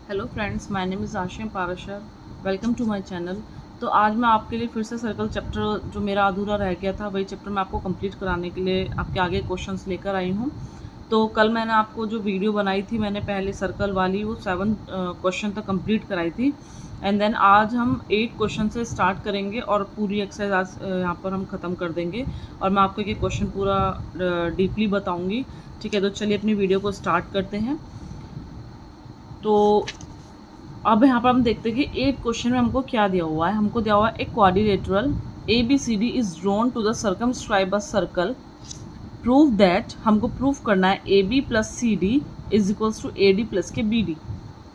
Hello friends, my name is Ashim Parashar. Welcome to my channel. तो आज मैं आपके लिए फिर से सर्कल चैप्टर जो मेरा अधूरा रह गया था वही चैप्टर मैं आपको कंप्लीट कराने के लिए आपके आगे क्वेश्चंस लेकर आई हूँ। तो कल मैंने आपको जो वीडियो बनाई थी, मैंने पहले सर्कल वाली वो 7 क्वेश्चन तक कंप्लीट कराई थी। एंड देन आज हम 8 क्वेश्चन से स्टार्ट करेंगे और पूरी एक्सरसाइज आज यहाँ पर हम ख़त्म कर देंगे और मैं आपको ये क्वेश्चन पूरा डीपली बताऊँगी। ठीक है, तो चलिए अपनी वीडियो को स्टार्ट करते हैं। तो अब यहाँ पर हम देखते हैं कि 8 क्वेश्चन में हमको क्या दिया हुआ है। हमको दिया हुआ है एक quadrilateral ABCD is drawn to the circumscribe a circle. Prove that, हमको प्रूफ करना है AB plus CD is equals to AD plus के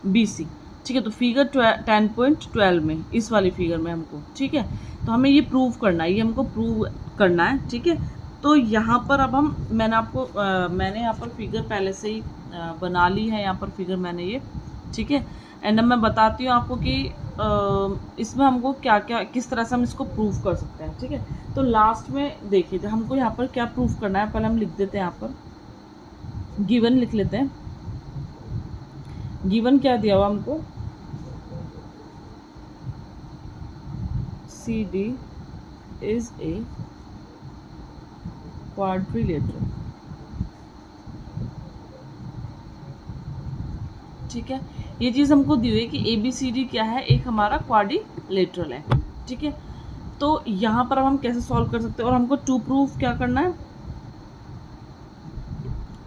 BC। ठीक है, तो फिगर 10.12 में, इस वाली फिगर में हमको, ठीक है, तो हमें ये प्रूव करना है, ये हमको प्रूव करना है। ठीक है, तो यहाँ पर अब हम मैंने यहाँ पर फिगर पहले से ही बना ली है। यहाँ पर फिगर मैंने ये, ठीक है, एंड अब मैं बताती हूँ आपको कि इसमें हमको क्या क्या किस तरह से हम इसको प्रूव कर सकते हैं। ठीक है, तो लास्ट में देखिए तो हमको यहाँ पर क्या प्रूव करना है, पहले हम लिख देते हैं, यहाँ पर गिवन लिख लेते हैं। गिवन क्या दिया हुआ हमको, CD इज ए क्वाड्रिलेटरल। ठीक है, ये चीज़ हमको दी हुई है कि ABCD क्या है, एक हमारा क्वाड्रिलेटरल है। ठीक है, तो यहाँ पर अब हम कैसे सॉल्व कर सकते हैं, और हमको टू प्रूफ क्या करना है,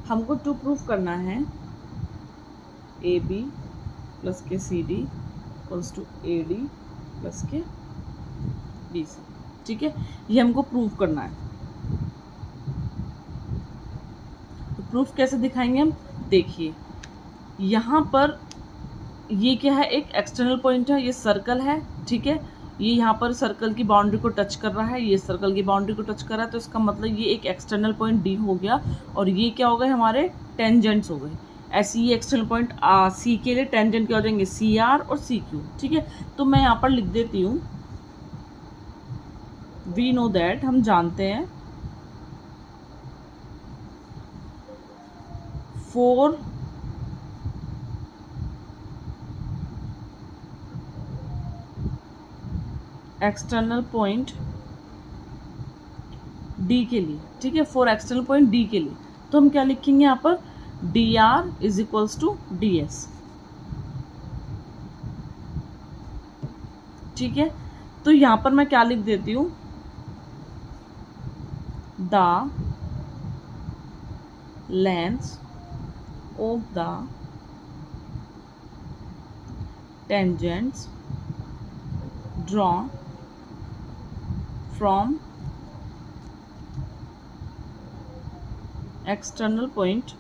हमको टू प्रूफ करना है AB प्लस के CD equals to AD plus के BC। ठीक है, ये हमको प्रूफ करना है। तो प्रूफ कैसे दिखाएंगे हम, देखिए यहाँ पर ये क्या है, एक एक्सटर्नल पॉइंट है, ये सर्कल है। ठीक है, ये यहाँ पर सर्कल की बाउंड्री को टच कर रहा है, ये सर्कल की बाउंड्री को टच कर रहा है, तो इसका मतलब ये एक एक्सटर्नल पॉइंट D हो गया, और ये क्या हो गए, हमारे टेंजेंट्स हो गए। ऐसे ही एक्सटर्नल पॉइंट C के लिए टेंजेंट क्या हो जाएंगे, CR और CQ। ठीक है, तो मैं यहाँ पर लिख देती हूँ, वी नो दैट, हम जानते हैं, फोर एक्सटर्नल पॉइंट D के लिए। ठीक है, फॉर एक्सटर्नल पॉइंट D के लिए, तो हम क्या लिखेंगे यहाँ पर, DR is equals to DS। ठीक है, तो यहाँ पर मैं क्या लिख देती हूँ, the length of the tangents drawn from external point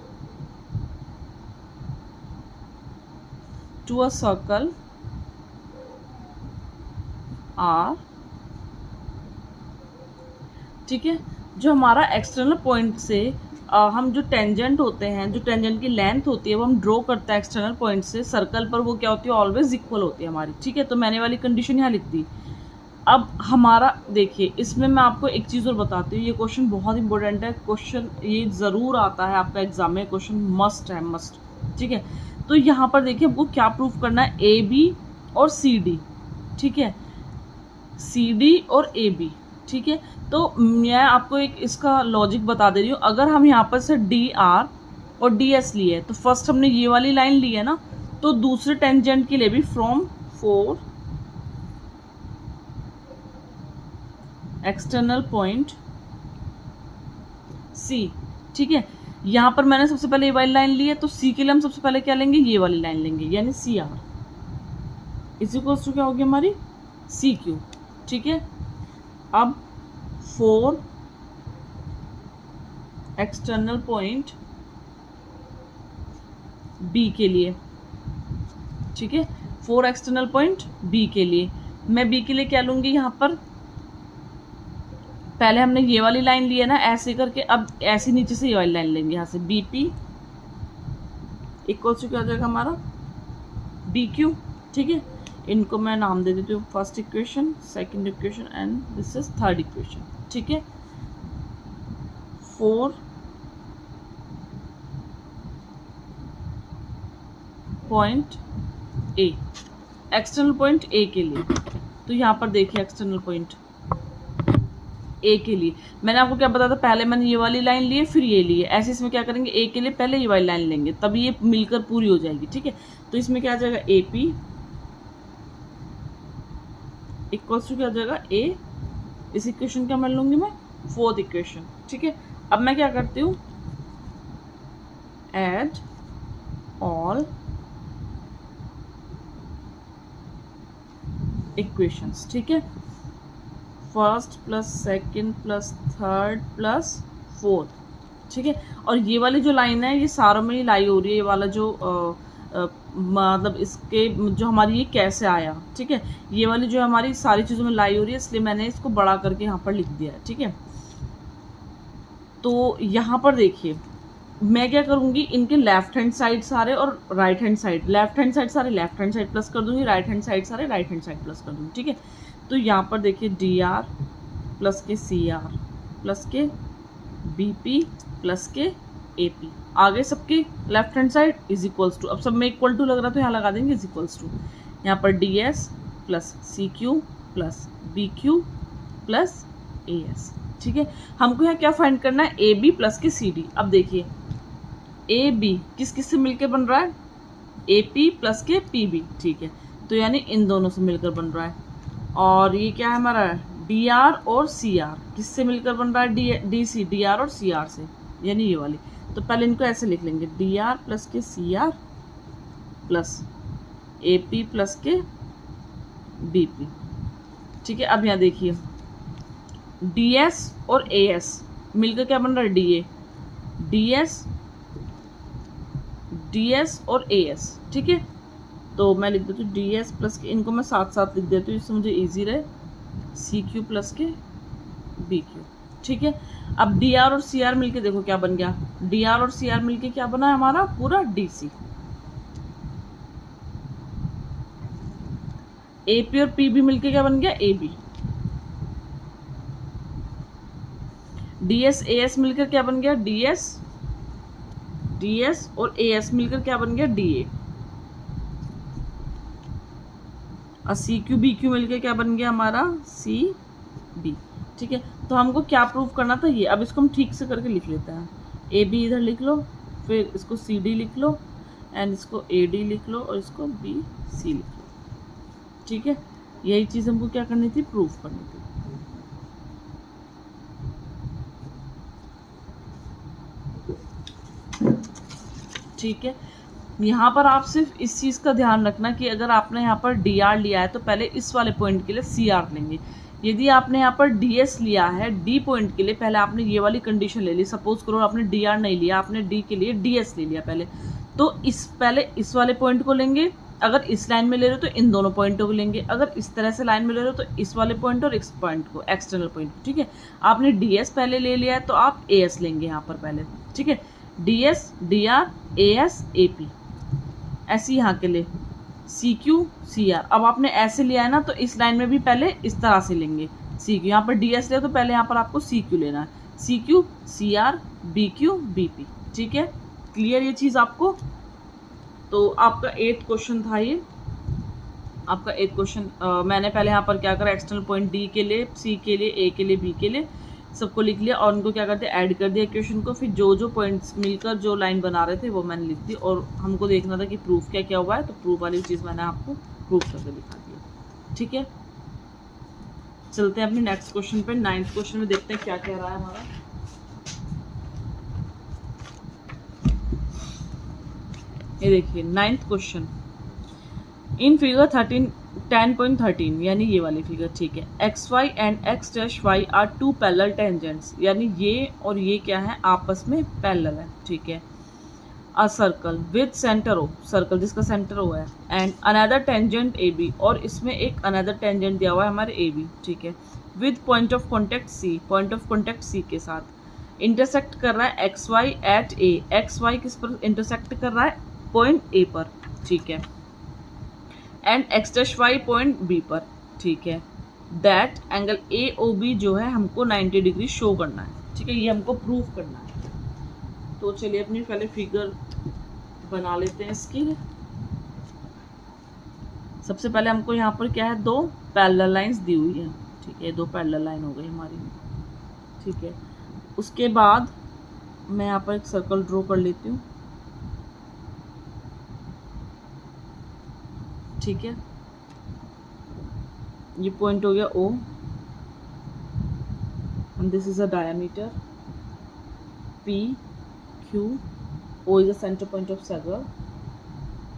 to a circle R। ठीक है, जो हमारा एक्सटर्नल पॉइंट से हम जो टेंजेंट होते हैं, जो टेंजेंट की लेंथ होती है वो हम ड्रॉ करते हैं एक्सटर्नल पॉइंट से सर्कल पर, वो क्या होती है, ऑलवेज इक्वल होती है हमारी। ठीक है, तो मैंने वाली कंडीशन यहाँ लिख दी। अब हमारा देखिए, इसमें मैं आपको एक चीज़ और बताती हूँ, ये क्वेश्चन बहुत इंपॉर्टेंट है, क्वेश्चन ये ज़रूर आता है आपका एग्जाम में, क्वेश्चन मस्ट है, मस्ट। ठीक है, तो यहाँ पर देखिए हमको क्या प्रूफ करना है, AB और CD। ठीक है, CD और AB। ठीक है, तो मैं आपको एक इसका लॉजिक बता दे रही हूँ। अगर हम यहाँ पर से DR और DS लिए, तो फर्स्ट हमने ये वाली लाइन ली है ना, तो दूसरे टेंजेंट के लिए भी फ्रॉम 4 एक्सटर्नल पॉइंट C। ठीक है, यहाँ पर मैंने सबसे पहले ये वाली लाइन ली है, तो C के लिए हम सबसे पहले क्या लेंगे, ये वाली लाइन लेंगे, यानी CR इसी को क्या होगी हमारी CQ। ठीक है, अब 4 एक्सटर्नल पॉइंट B के लिए। ठीक है, 4 एक्सटर्नल पॉइंट B के लिए, मैं B के लिए क्या लूंगी, यहाँ पर पहले हमने ये वाली लाइन ली है ना, ऐसे करके, अब ऐसे नीचे से ये वाली लाइन लेंगे, यहाँ से BP इक्वल टू क्या हो जाएगा हमारा, BQ। ठीक है, इनको मैं नाम दे देती हूँ, first equation, second equation and this is third equation. ठीक है, 4 पॉइंट ए, एक्सटर्नल पॉइंट ए के लिए। तो यहाँ पर देखिए एक्सटर्नल पॉइंट ए के लिए मैंने आपको क्या बताया था, पहले मैंने ये वाली लाइन ली है फिर ये ली है, ऐसे इसमें क्या करेंगे, ए के लिए पहले ये वाली लाइन लेंगे तभी ये मिलकर पूरी हो जाएगी। ठीक है, तो इसमें क्या आ जाएगा, ए पी इक्वल्स टू क्या आ जाएगा, ए, इस इक्वेशन क्या मान लूंगी मैं, फोर्थ इक्वेशन। ठीक है, अब मैं क्या करती हूँ, एड ऑल इक्वेशंस। ठीक है, first plus second plus third plus fourth. ठीक है, और ये वाली जो लाइन है ये सारों में ही लाई हो रही है, ये वाला जो मतलब इसके जो हमारी ये कैसे आया। ठीक है, ये वाली जो हमारी सारी चीज़ों में लाई हो रही है, इसलिए मैंने इसको बड़ा करके यहाँ पर लिख दिया है। ठीक है, तो यहाँ पर देखिए मैं क्या करूँगी, इनके लेफ्ट हैंड साइड सारे और right hand side, left hand side सारे लेफ्ट हैंड साइड प्लस कर दूंगी, राइट हैंड साइड सारे राइट हैंड साइड प्लस कर दूंगी। ठीक है, तो यहाँ पर देखिए डी आर प्लस के सी आर प्लस के बी पी प्लस के ए पी, आगे सबके left hand side is equals to, अब सब में इक्वल टू लग रहा है तो यहाँ लगा देंगे इज इक्वल्स टू, यहाँ पर D S plus C Q plus B Q plus A S. ठीक है, हमको यहाँ क्या फाइंड करना है, ए बी प्लस के सी डी। अब देखिए ए बी किस किस से मिलकर बन रहा है, ए पी प्लस के पी बी। ठीक है, तो यानी इन दोनों से मिलकर बन रहा है। और ये क्या है हमारा, डी आर और सी आर किससे मिलकर बन रहा है, डी सी, डी आर और सी आर से, यानी ये वाली। तो पहले इनको ऐसे लिख लेंगे, डी आर प्लस के C R plus A P plus के बी पी। ठीक है, अब यहाँ देखिए डी एस और ए एस मिलकर क्या बन रहा है, डी ए, डी एस और ए एस। ठीक है, तो मैं लिख देती हूँ डी एस प्लस के, इनको मैं साथ साथ लिख देती हूँ इससे मुझे इजी रहे, सी क्यू प्लस के बी क्यू। ठीक है, अब डी आर और सी आर मिलके देखो क्या बन गया, डी आर और सी आर मिलके क्या बना है हमारा पूरा डी सी। ए पी और पी बी मिलके क्या बन गया, A B. D S A S मिलकर क्या बन गया, डी एस, डी एस और ए एस मिलकर क्या बन गया, डी ए। और सी क्यू बी क्यू मिलकर क्या बन गया हमारा, सी डी। ठीक है, तो हमको क्या प्रूव करना था ये, अब इसको हम ठीक से करके लिख लेते हैं। ए बी इधर लिख लो, फिर इसको सी डी लिख लो, एंड इसको ए डी लिख लो, और इसको बी सी लिख लो। ठीक है, यही चीज़ हमको क्या करनी थी, प्रूव करनी थी। ठीक है, यहाँ पर आप सिर्फ इस चीज़ का ध्यान रखना कि अगर आपने यहाँ पर डी आर लिया है तो पहले इस वाले पॉइंट के लिए सी आर लेंगे। यदि आपने यहाँ पर डी एस लिया है डी पॉइंट के लिए, पहले आपने ये वाली कंडीशन ले ली। सपोज करो आपने डी आर नहीं लिया, आपने डी के लिए डी एस ले लिया पहले, तो पहले इस वाले पॉइंट को लेंगे। अगर इस लाइन में ले रहे हो तो इन दोनों पॉइंटों को लेंगे, अगर इस तरह से लाइन में ले रहे हो तो इस वाले पॉइंट और इस पॉइंट को, एक्सटर्नल पॉइंट। ठीक है, आपने डी एस पहले ले लिया है तो आप ए एस लेंगे यहाँ पर पहले। ठीक है, D S, D R, A S, A P, ऐसे यहाँ के लिए सी क्यू सी आर। अब आपने ऐसे लिया है ना, तो इस लाइन में भी पहले इस तरह से लेंगे सी क्यू। यहाँ पर डी एस ले तो पहले यहाँ पर आपको सी क्यू लेना है, C Q C R B Q B P. ठीक है, क्लियर ये चीज़ आपको। तो आपका 8th क्वेश्चन था ये, आपका 8th क्वेश्चन। मैंने पहले यहाँ पर क्या करा, एक्सटर्नल पॉइंट डी के लिए, सी के लिए, ए के लिए, बी के लिए सबको लिख लिया, और उनको क्या करते हैं, ऐड कर दिया इक्वेशन को। फिर जो जो पॉइंट्स मिलकर जो लाइन बना रहे थे वो मैंने लिख दी, और हमको देखना था कि प्रूफ क्या क्या हुआ है, तो प्रूफ वाली चीज़ मैंने आपको प्रूफ करके दिखा दिया। ठीक है, चलते हैं अपने नेक्स्ट क्वेश्चन पे। 9th क्वेश्चन में देखते हैं क्या कह रहा है हमारा। ये देखिए 9th क्वेश्चन, इन फिगर 10.13 यानी ये वाली फिगर। ठीक है, X Y and X dash Y are two parallel tangents, यानी ये और ये क्या है, आपस में पैरेलल है। ठीक है, a circle with centre O, circle जिसका सेंटर ओ है, and another tangent A B, और इसमें एक अनदर टेंजेंट दिया हुआ है हमारे ए बी। ठीक है, with point of contact C, point of contact C के साथ इंटरसेक्ट कर रहा है X Y at A, X Y किस पर इंटरसेक्ट कर रहा है, पॉइंट ए पर। ठीक है, and X dash Y point B पर। ठीक है, that angle A O B जो है हमको 90 डिग्री शो करना है। ठीक है, ये हमको प्रूव करना है। तो चलिए अपनी पहले फिगर बना लेते हैं इसकी। सबसे पहले हमको यहाँ पर क्या है, 2 पैरेलल लाइंस दी हुई है, ठीक है, 2 पैरेलल लाइन हो गई हमारी, ठीक है। उसके बाद मैं यहाँ पर एक सर्कल ड्रॉ कर लेती हूँ, ठीक है। ये पॉइंट हो गया O and this is a diameter P, Q, O is the center point of circle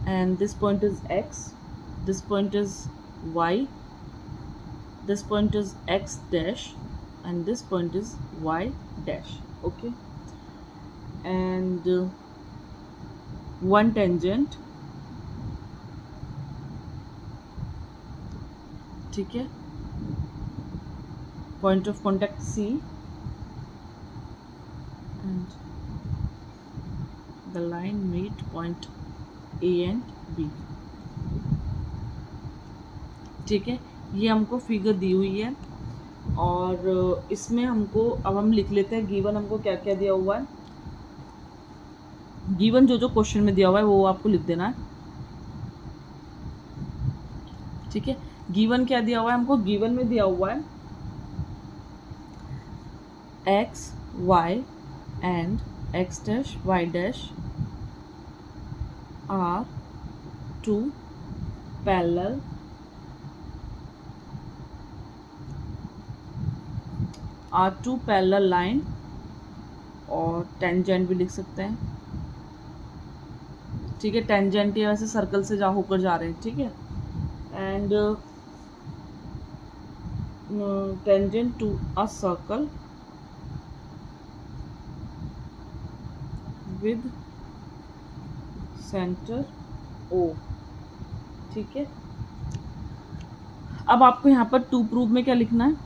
and this point is X, this point is Y, this point is X dash and this point is Y dash, okay, and one tangent, ठीक है, point of contact C and the line meet point A and B, ठीक है। ये हमको figure दी हुई है और इसमें हमको अब हम लिख लेते हैं गिवन हमको क्या क्या दिया हुआ है। गिवन जो क्वेश्चन में दिया हुआ है वो आपको लिख देना है, ठीक है। गिवन क्या दिया हुआ है हमको, गिवन में दिया हुआ है x, y and x dash, y dash are two parallel line और टेंजेंट भी लिख सकते हैं, ठीक है। टेंजेंट ये वैसे सर्कल से होकर जा रहे हैं, ठीक है। And tangent to a circle with centre O, ठीक है। अब आपको यहाँ पर टू प्रूफ में क्या लिखना है,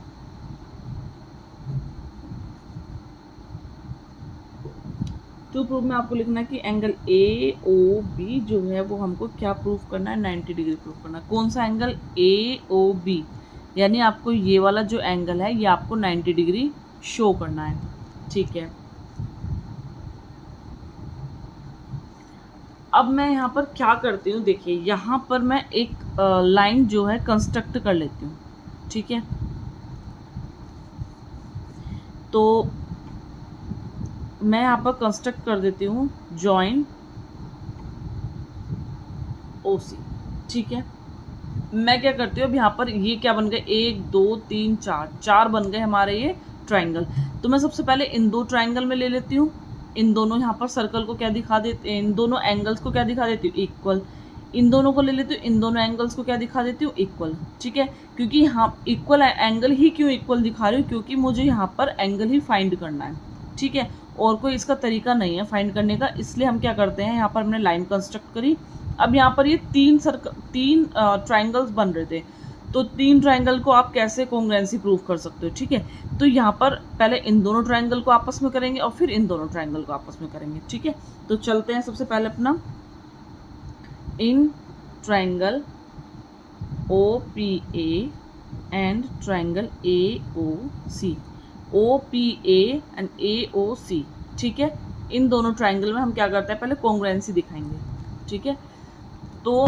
टू प्रूफ में आपको लिखना है कि एंगल AOB जो है वो हमको क्या प्रूफ करना है, 90 डिग्री प्रूफ करना है। कौन सा एंगल, AOB, यानी आपको ये वाला जो एंगल है ये आपको 90 डिग्री शो करना है, ठीक है। अब मैं यहाँ पर क्या करती हूँ, देखिए यहाँ पर मैं एक लाइन जो है कंस्ट्रक्ट कर लेती हूँ, ठीक है। तो मैं यहाँ पर कंस्ट्रक्ट कर देती हूँ जॉइन OC, ठीक है। मैं क्या करती हूँ अब यहाँ पर ये क्या बन गए, 1 2 3 4 बन गए हमारे ये ट्राइंगल। तो मैं सबसे पहले इन 2 ट्राइंगल में ले लेती हूँ, इन दोनों यहाँ पर सर्कल को क्या दिखा देती, इन दोनों एंगल्स को क्या दिखा देती हूँ, इक्वल। इन दोनों को ले लेती हूँ, इन दोनों एंगल्स को क्या दिखा देती हूँ, इक्वल, ठीक है। क्योंकि यहाँ इक्वल एंगल ही क्यों इक्वल दिखा रही हूँ, क्योंकि मुझे यहाँ पर एंगल ही फाइंड करना है, ठीक है। और कोई इसका तरीका नहीं है फाइंड करने का, इसलिए हम क्या करते हैं, यहाँ पर हमने लाइन कंस्ट्रक्ट करी। अब यहाँ पर ये 3 ट्राइंगल्स बन रहे थे, तो 3 ट्राइंगल को आप कैसे कॉन्ग्रुएंसी प्रूफ कर सकते हो, ठीक है। तो यहाँ पर पहले इन दोनों ट्राइंगल को आपस में करेंगे और फिर इन दोनों ट्राइंगल को आपस में करेंगे, ठीक है। तो चलते हैं सबसे पहले अपना in triangle OPA and triangle AOC, OPA and AOC, ठीक है। इन दोनों ट्राइंगल में हम क्या करते हैं, पहले कॉन्ग्रुएंसी दिखाएंगे, ठीक है। तो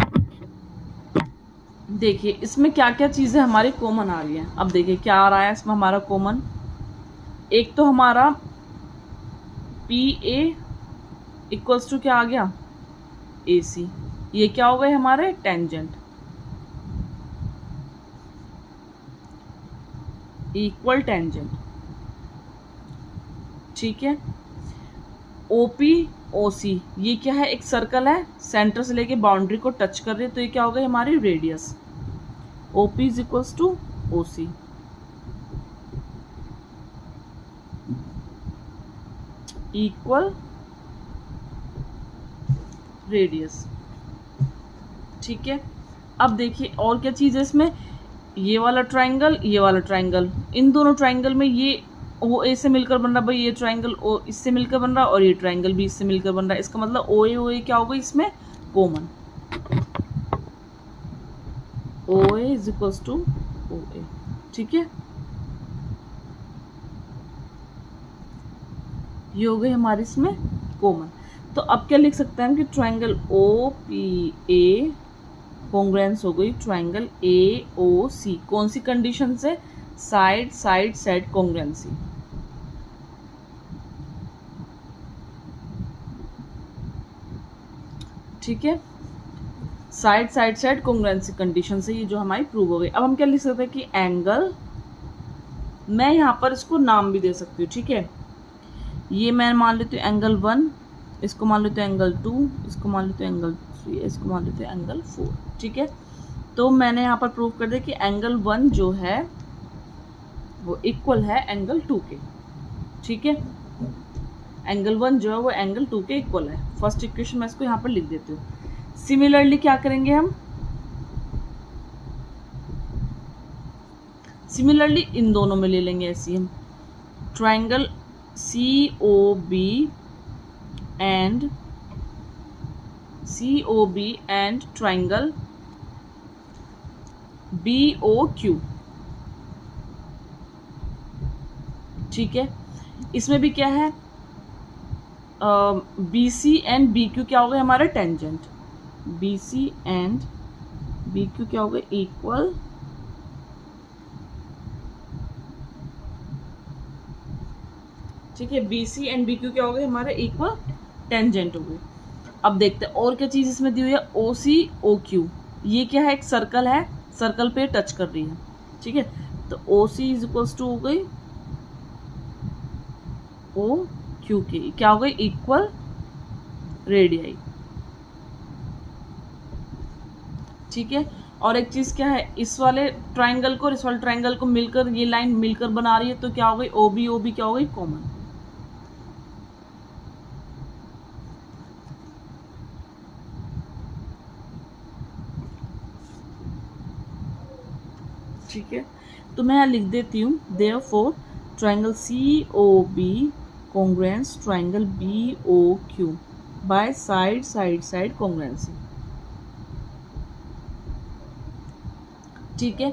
देखिए इसमें क्या क्या चीज़ें हमारी कॉमन आ रही हैं। अब देखिए क्या आ रहा है इसमें हमारा कॉमन, एक तो हमारा PA इक्वल्स टू क्या आ गया, AC। ये क्या हो गए हमारे टेंजेंट, इक्वल टेंजेंट, ठीक है। OP OC ये क्या है, एक सर्कल है, सेंटर से लेके बाउंड्री को टच कर रही है, तो ये क्या हो गई हमारी radius. OP is equals to OC, equal radius, ठीक है। अब देखिए और क्या चीज़ है इसमें, ये वाला ट्राइंगल, ये वाला ट्राइंगल, इन दोनों ट्राइंगल में ये OA से मिलकर बन रहा है भाई, ये ट्राइंगल O इससे मिलकर बन रहा है और ये ट्राइंगल भी इससे मिलकर बन रहा है। इसका मतलब OA क्या होगा इसमें common, OA is equals to OA, ठीक है। ये हो गई हमारे इसमें कॉमन। तो अब क्या लिख सकते हैं हम कि ट्राइंगल OPA कॉन्ग्रुएंस हो गई ट्राइंगल AOC। कौन सी कंडीशन से? Side side side congruency. ठीक है, side side side congruency condition से ये जो हमारी प्रूव हो गई। अब हम क्या लिख सकते हैं कि एंगल, मैं यहाँ पर इसको नाम भी दे सकती हूँ। ठीक है, ये मैं मान लेती हूँ एंगल 1, इसको मान लेते हैं एंगल 2, इसको मान लेते हैं एंगल 3, इसको मान लेते हैं एंगल 4। ठीक है, तो मैंने यहाँ पर प्रूव कर दिया कि एंगल 1 जो है वो इक्वल है एंगल 2 के। ठीक है, एंगल 1 जो है वो एंगल 2 के इक्वल है। फर्स्ट इक्वेशन मैं इसको यहाँ पर लिख देती हूँ। सिमिलरली क्या करेंगे हम? सिमिलरली इन दोनों में ले लेंगे ऐसी हम triangle COB and triangle BOQ। ठीक है, इसमें भी क्या है, BC एंड BQ क्या हो गए हमारे? टेंजेंट। BC एंड BQ क्या हो गए? इक्वल। ठीक है, BC एंड BQ क्या हो गए हमारे? इक्वल टेंजेंट हो गए। अब देखते हैं और क्या चीज इसमें दी हुई है। OC OQ, ये क्या है? एक सर्कल है, सर्कल पे टच कर रही है। ठीक है, तो OC इज इक्वल्स टू हो गई OQ के, क्या हो गई? Equal radii. ठीक है, और एक चीज क्या है, इस वाले ट्राइंगल को इस वाले ट्राइंगल को मिलकर ये लाइन मिलकर बना रही है, तो क्या हो गई? OB क्या हो गई? कॉमन। ठीक है, तो मैं यहाँ लिख देती हूँ therefore triangle COB congruence triangle BOQ by side side side congruency. ठीक है,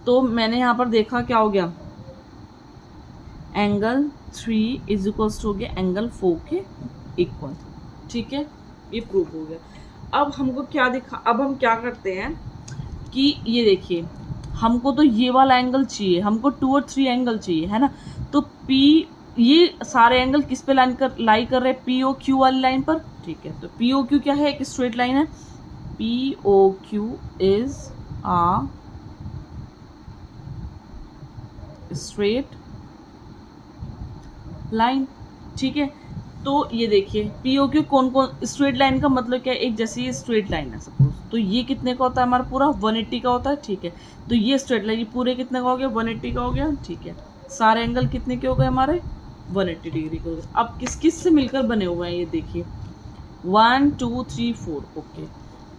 तो मैंने यहाँ पर देखा क्या हो गया, एंगल 3 इज इक्वल्स टू हो गया एंगल 4 के इक्वल। ठीक है, ये प्रूव हो गया। अब हमको क्या दिखा, अब हम क्या करते हैं कि ये देखिए, हमको तो ये वाला एंगल चाहिए, हमको 2 और 3 एंगल चाहिए, है ना। तो P, ये सारे एंगल किस पे लाई कर रहे हैं? POQ वाली लाइन पर। ठीक है, तो POQ क्या है? एक स्ट्रेट लाइन है। POQ is uh straight line. ठीक है, तो ये देखिए POQ कौन कौन, स्ट्रेट लाइन का मतलब क्या है? एक जैसे ये स्ट्रेट लाइन है सपोज, तो ये कितने का होता है हमारा? पूरा 180 का होता है। ठीक है, तो ये स्ट्रेट लाइन, ये पूरे कितने का हो गया? 180 का हो गया। ठीक है, सारे एंगल कितने के हो गए हमारे? 180 डिग्री के हो गए। अब किस किस से मिलकर बने हुए हैं ये देखिए, 1 2 3 4। ओके,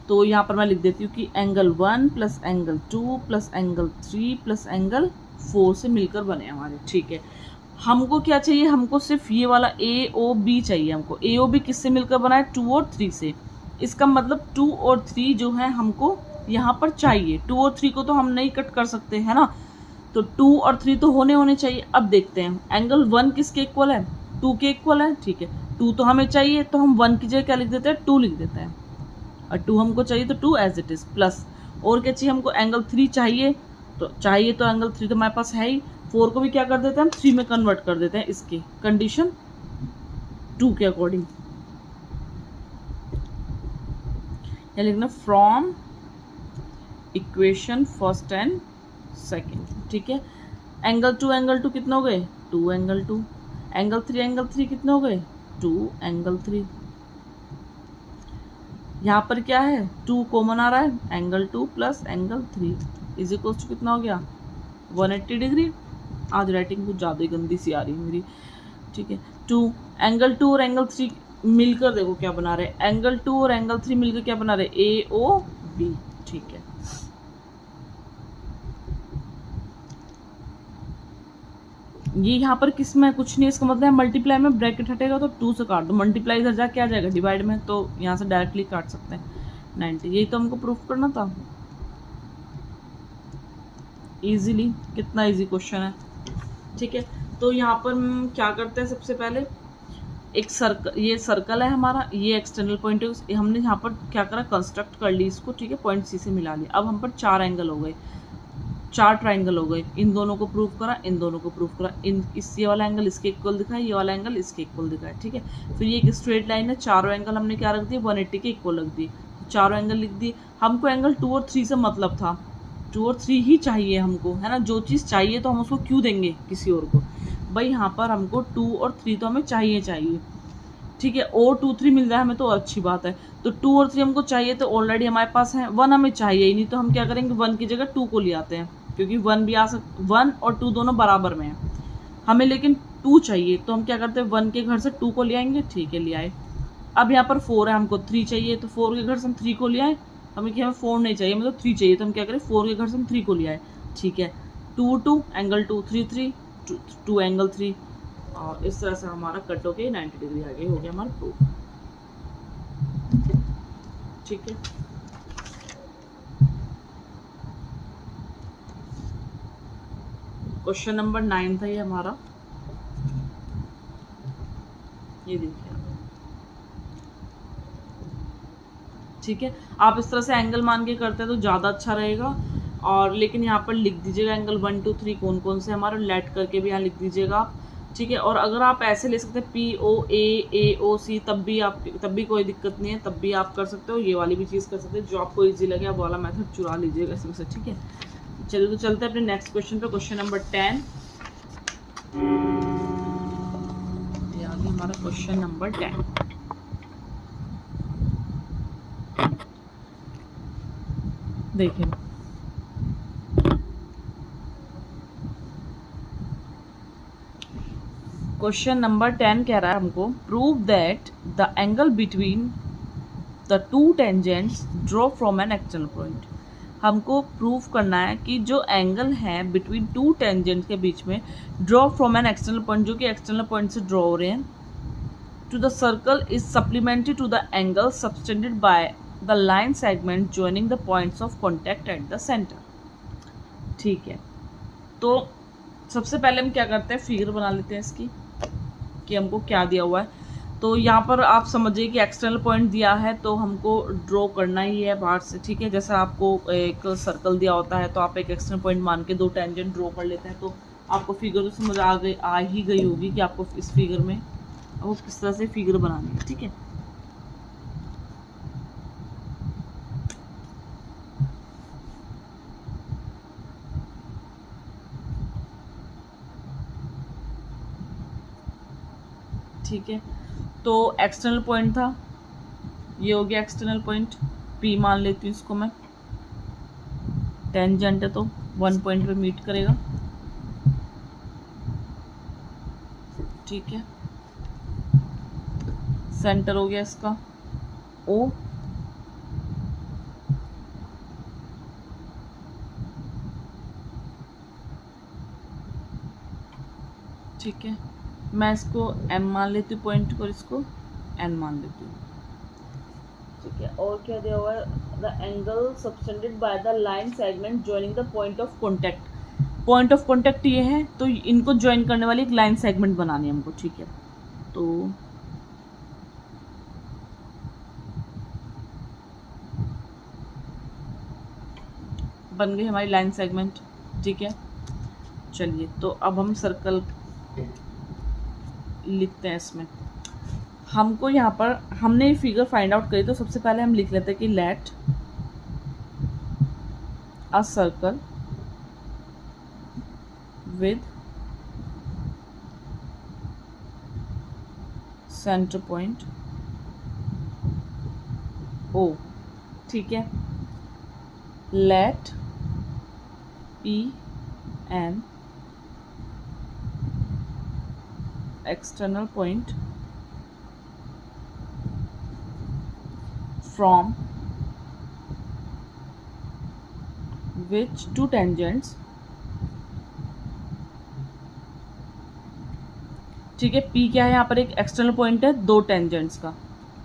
तो यहाँ पर मैं लिख देती हूँ कि angle 1 plus angle 2 plus angle 3 plus angle 4 से मिलकर बने हमारे। ठीक है, हमको क्या चाहिए? हमको सिर्फ ये वाला AOB चाहिए। हमको AOB किससे मिलकर बना है? 2 और 3 से। इसका मतलब 2 और 3 जो है हमको यहाँ पर चाहिए। 2 और 3 को तो हम नहीं कट कर सकते, है ना, तो 2 और 3 तो होने चाहिए। अब देखते हैं एंगल 1 किसके इक्वल है? 2 के इक्वल है। ठीक है, 2 तो हमें चाहिए, तो हम 1 की जगह क्या लिख देते हैं? 2 लिख देते हैं, और 2 हमको चाहिए तो 2 एज इट इज प्लस। और क्या चाहिए हमको? एंगल 3 चाहिए, तो एंगल 3 तो हमारे पास है ही। 4 को भी क्या कर देते हैं हम? 3 में कन्वर्ट कर देते हैं, इसकी कंडीशन 2 के अकॉर्डिंग। या लिखना from equation first and second. ठीक है, एंगल 2 कितने हो गए? 2 एंगल 2। एंगल 3 कितने हो गए? 2 एंगल 3। यहाँ पर क्या है? 2 कॉमन आ रहा है, angle 2 plus angle 3 is equal to कितना हो गया? 180 डिग्री। आज राइटिंग कुछ ज़्यादा ही गंदी सी आ रही है मेरी। ठीक है, 2 एंगल 2 और एंगल 3 मिलकर देखो क्या बना रहे हैं। एंगल 2 और एंगल 3 मिलकर क्या बना रहे हैं? AOB। ठीक है, ये यहाँ पर किस में कुछ नहीं, इसका मतलब है मल्टीप्लाई में ब्रैकेट हटेगा तो 2 से काट दो, मल्टीप्लाई इधर जाके आ जाएगा डिवाइड में, तो यहाँ से डायरेक्टली काट सकते हैं 90। यही तो हमको प्रूफ करना था इजीली। कितना इजी क्वेश्चन है। ठीक है, तो यहाँ पर हम क्या करते हैं, सबसे पहले एक सर्कल, ये सर्कल है हमारा, ये एक्सटर्नल पॉइंट है, हमने यहाँ पर क्या करा, कंस्ट्रक्ट कर ली इसको, ठीक है, पॉइंट सी से मिला लिया। अब हम पर 4 एंगल हो गए, 4 ट्राइंगल हो गए, इन दोनों को प्रूव करा, इन दोनों को प्रूव करा, ये वाला एंगल इसके इक्वल दिखाया, ये वाला एंगल इसके इक्वल दिखाया, ठीक है। फिर ये एक स्ट्रेट लाइन है, चारों एंगल हमने क्या रख दिए, 180 के इक्वल रख दिए, चारों एंगल लिख दिए। हमको एंगल 2 और 3 से मतलब था, 2 और 3 ही चाहिए हमको, है ना, जो चीज़ चाहिए तो हम उसको क्यों देंगे किसी और को, भाई यहाँ पर हमको 2 और 3 तो हमें चाहिए, ठीक है। और 2 3 मिल जाए हमें तो अच्छी बात है। तो 2 और 3 हमको चाहिए, तो ऑलरेडी हमारे पास है, 1 हमें चाहिए ही नहीं, तो हम क्या करेंगे, 1 की जगह 2 को ले आते हैं, क्योंकि 1 भी आ 1 और 2 दोनों बराबर में है हमें, लेकिन 2 चाहिए, तो हम क्या करते हैं, 1 के घर से 2 को ले आएंगे, ठीक है, ले आए। अब यहाँ पर 4 है, हमको 3 चाहिए, तो 4 के घर से हम 3 को ले आए, हमें 4 नहीं चाहिए, मतलब 3 चाहिए, तो हम क्या करें, 4 के घर से हम 3 को ले आए, ठीक है। 2 2 एंगल 2 3 3 2 एंगल 3, और इस तरह से हमारा कट होके 90 डिग्री आगे हो गया हमारा प्रूफ, ठीक है। क्वेश्चन नंबर 9 था ये हमारा, ये देखिए, ठीक है। आप इस तरह से एंगल मान के करते हैं तो ज़्यादा अच्छा रहेगा, और लेकिन यहाँ पर लिख दीजिएगा एंगल 1 2 3 कौन कौन से हमारे, लेट करके भी यहाँ लिख दीजिएगा आप, ठीक है। और अगर आप ऐसे ले सकते हैं POA तब भी कोई दिक्कत नहीं है, तब भी आप कर सकते हो, ये वाली भी चीज़ कर सकते हैं, जो आपको इजी लगे आप वाला मेथड चुरा लीजिएगा इसमें से, ठीक है। चलिए तो चलते हैं अपने नेक्स्ट क्वेश्चन पे, क्वेश्चन नंबर 10, ये आ गया हमारा क्वेश्चन नंबर 10। देखिए, क्वेश्चन नंबर 10 कह रहा है हमको, prove that the angle between the 2 tangents draw from an external point. हमको प्रूव करना है कि जो एंगल है बिटवीन 2 टेंजेंट्स के बीच में, draw from an external point, जो कि एक्सटर्नल पॉइंट से ड्रॉ हो रहे हैं, to the circle is supplemented to the angle subtended by the line segment joining the points of contact at the centre, ठीक है। तो सबसे पहले हम क्या करते हैं, फिगर बना लेते हैं इसकी कि हमको क्या दिया हुआ है। तो यहाँ पर आप समझिए कि एक्सटर्नल पॉइंट दिया है, तो हमको ड्रॉ करना ही है बाहर से, ठीक है। जैसा आपको एक सर्कल दिया होता है, तो आप एक एक्सटर्नल पॉइंट मान के 2 टेंजेंट ड्रॉ कर लेते हैं, तो आपको फिगर तो समझ आ ही गई होगी कि आपको इस फिगर में वो किस तरह से फिगर बनानी है, ठीक है। ठीक है, तो एक्सटर्नल पॉइंट था, ये हो गया एक्सटर्नल पॉइंट, P मान लेती हूँ इसको मैं, टेंजेंट है तो 1 पॉइंट पे मीट करेगा, ठीक है। सेंटर हो गया इसका O, ठीक है। मैं इसको M मान लेती हूँ पॉइंट को, और इसको N मान लेती हूँ, ठीक है। और क्या दिया हुआ है, the angle subtended by the line segment joining the point of contact, point of contact ये है, तो इनको ज्वाइन करने वाली एक लाइन सेगमेंट बनानी है हमको, ठीक है। तो बन गई हमारी लाइन सेगमेंट, ठीक है। चलिए, तो अब हम सर्कल लिखते हैं इसमें। हमको यहाँ पर हमने ये फिगर फाइंड आउट करी, तो सबसे पहले हम लिख लेते हैं कि let a circle with centre point O, ठीक है। Let P an external point from which 2 tangents, ठीक है। P क्या है, यहाँ पर एक एक्सटर्नल पॉइंट है 2 टेंजेंट्स का,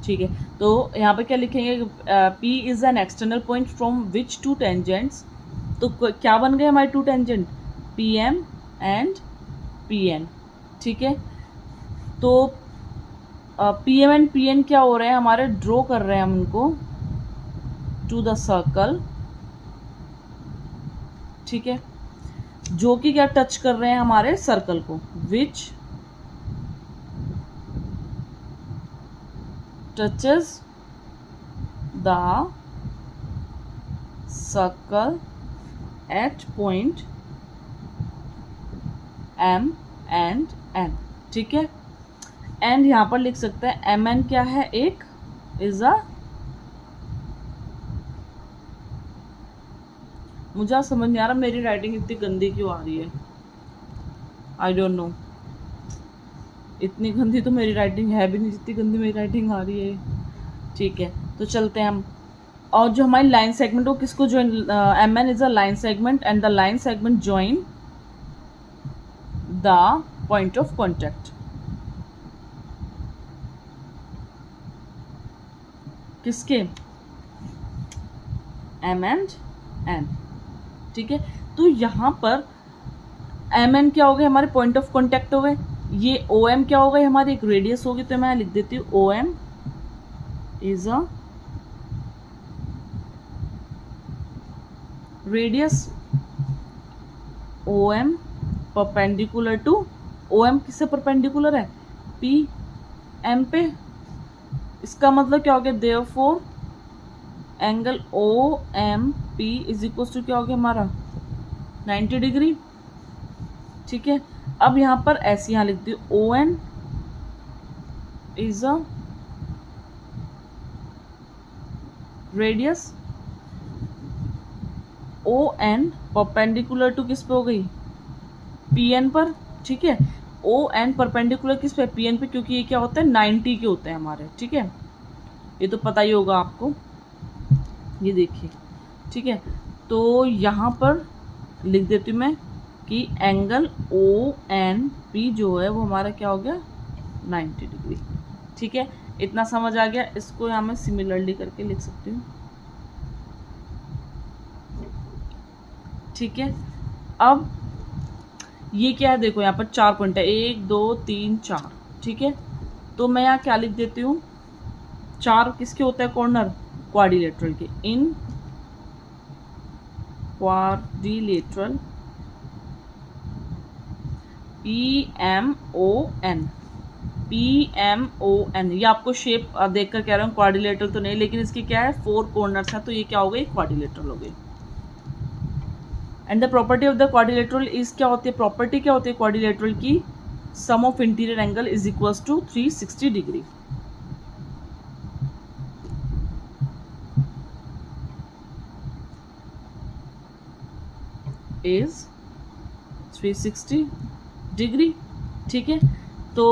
ठीक है। तो यहाँ पर क्या लिखेंगे, P is an external point from which 2 tangents, तो क्या बन गए हमारे 2 टेंजेंट, PM एंड PN, ठीक है। तो P M and P N क्या हो रहे हैं हमारे, ड्रॉ कर रहे हैं हम उनको टू द सर्कल, ठीक है, जो कि क्या टच कर रहे हैं हमारे सर्कल को, which touches the circle at point M and N, ठीक है। एंड यहां पर लिख सकते हैं एम एन क्या है, एक इज अ, मुझे समझ नहीं आ रहा मेरी राइटिंग इतनी गंदी क्यों आ रही है, आई डोंट नो, इतनी गंदी तो मेरी राइटिंग है भी नहीं जितनी गंदी मेरी राइटिंग आ रही है, ठीक है। तो चलते हैं हम, और जो हमारी लाइन सेगमेंट वो किसको join, M N is a line segment and the line segment join the point of contact, किसके, एम एंड एन, ठीक है। तो यहां पर एम एन क्या हो गए, हमारे पॉइंट ऑफ कॉन्टेक्ट हो गए, ये ओ एम क्या हो गई, हमारी एक रेडियस होगी, तो मैं लिख देती हूँ O M is a radius, O M perpendicular to, O M किससे परपेंडिकुलर है, पी एम पे, इसका मतलब क्या हो गया, therefore angle O M P is equal to क्या हो गया हमारा 90 डिग्री, ठीक है। अब यहां पर ऐसे यहां लिखती हूँ O N is a radius, O N perpendicular to किस पे हो गई, पी एन पर, ठीक है। ओ एन परपेंडिकुलर किस पे, पी एन पे, क्योंकि ये क्या होता है 90 के होते हैं हमारे, ठीक है, ये तो पता ही होगा आपको, ये देखिए, ठीक है। तो यहाँ पर लिख देती हूँ मैं कि एंगल ओ एन पी जो है वो हमारा क्या हो गया 90 डिग्री, ठीक है। इतना समझ आ गया, इसको यहाँ मैं सिमिलरली करके लिख सकती हूँ, ठीक है। अब ये क्या है, देखो यहाँ पर 4 पॉइंट है, 1 2 3 4, ठीक है। तो मैं यहाँ क्या लिख देती हूँ, 4 किसके होते हैं कॉर्नर, क्वाड्रिलेटरल के, in quadrilateral P M O N, P M O N, ये आपको शेप देखकर कह रहा हूँ क्वाड्रिलेटरल तो नहीं, लेकिन इसकी क्या है 4 कॉर्नर्स हैं, तो ये क्या हो गई क्वाड्रिलेटरल हो गई। And the property of the quadrilateral is, क्या होती है प्रॉपर्टी, क्या होती है क्वाड्रिलेटरल की, sum of interior angle is equals to 360 degree, is 360 degree, ठीक है। तो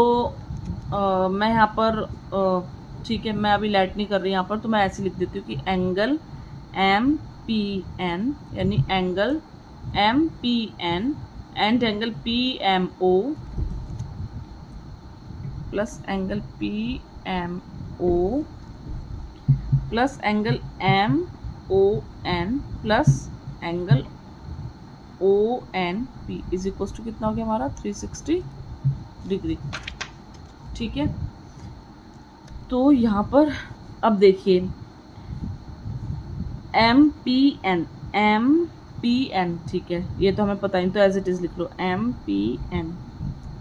मैं यहाँ पर ठीक है, मैं अभी लाइट नहीं कर रही यहाँ पर, तो मैं ऐसे लिख देती हूँ कि एंगल एम पी एन, यानी angle M P N and angle P M O plus angle P M O plus angle M O N plus angle O N P is equal to कितना हो गया हमारा 360 degree, ठीक है। तो यहाँ पर अब देखिए M P N, M P N, ठीक है, ये तो हमें पता ही, तो एज इट इज लिख लो M P N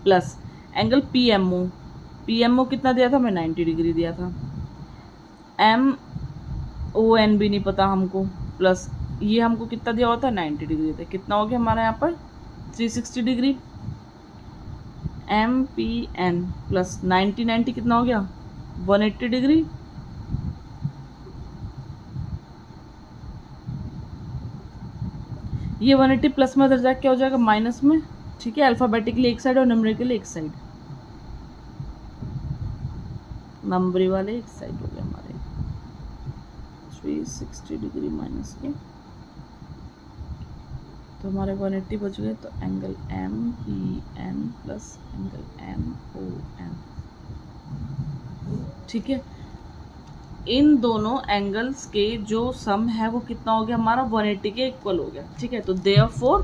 plus angle P M O, P M O कितना दिया था, मैं 90 डिग्री दिया था, एम ओ एन भी नहीं पता हमको, प्लस ये हमको कितना दिया होता है 90 डिग्री था, कितना हो गया हमारा यहाँ पर 360 degree, M P N plus 90 कितना हो गया 180 डिग्री, ये 180 प्लस में उधर जाके क्या हो जाएगा माइनस में, ठीक है। अल्फाबेटिकली एक साइड और न्यूमेरिकली एक साइड, नंबरी वाले एक साइड हो गए हमारे 360 डिग्री माइनस के, तो हमारे 180 बच गए, तो angle M P N plus angle M O N, ठीक है। इन दोनों एंगल्स के जो सम है वो कितना हो गया हमारा 180 के इक्वल हो गया, ठीक है। तो therefore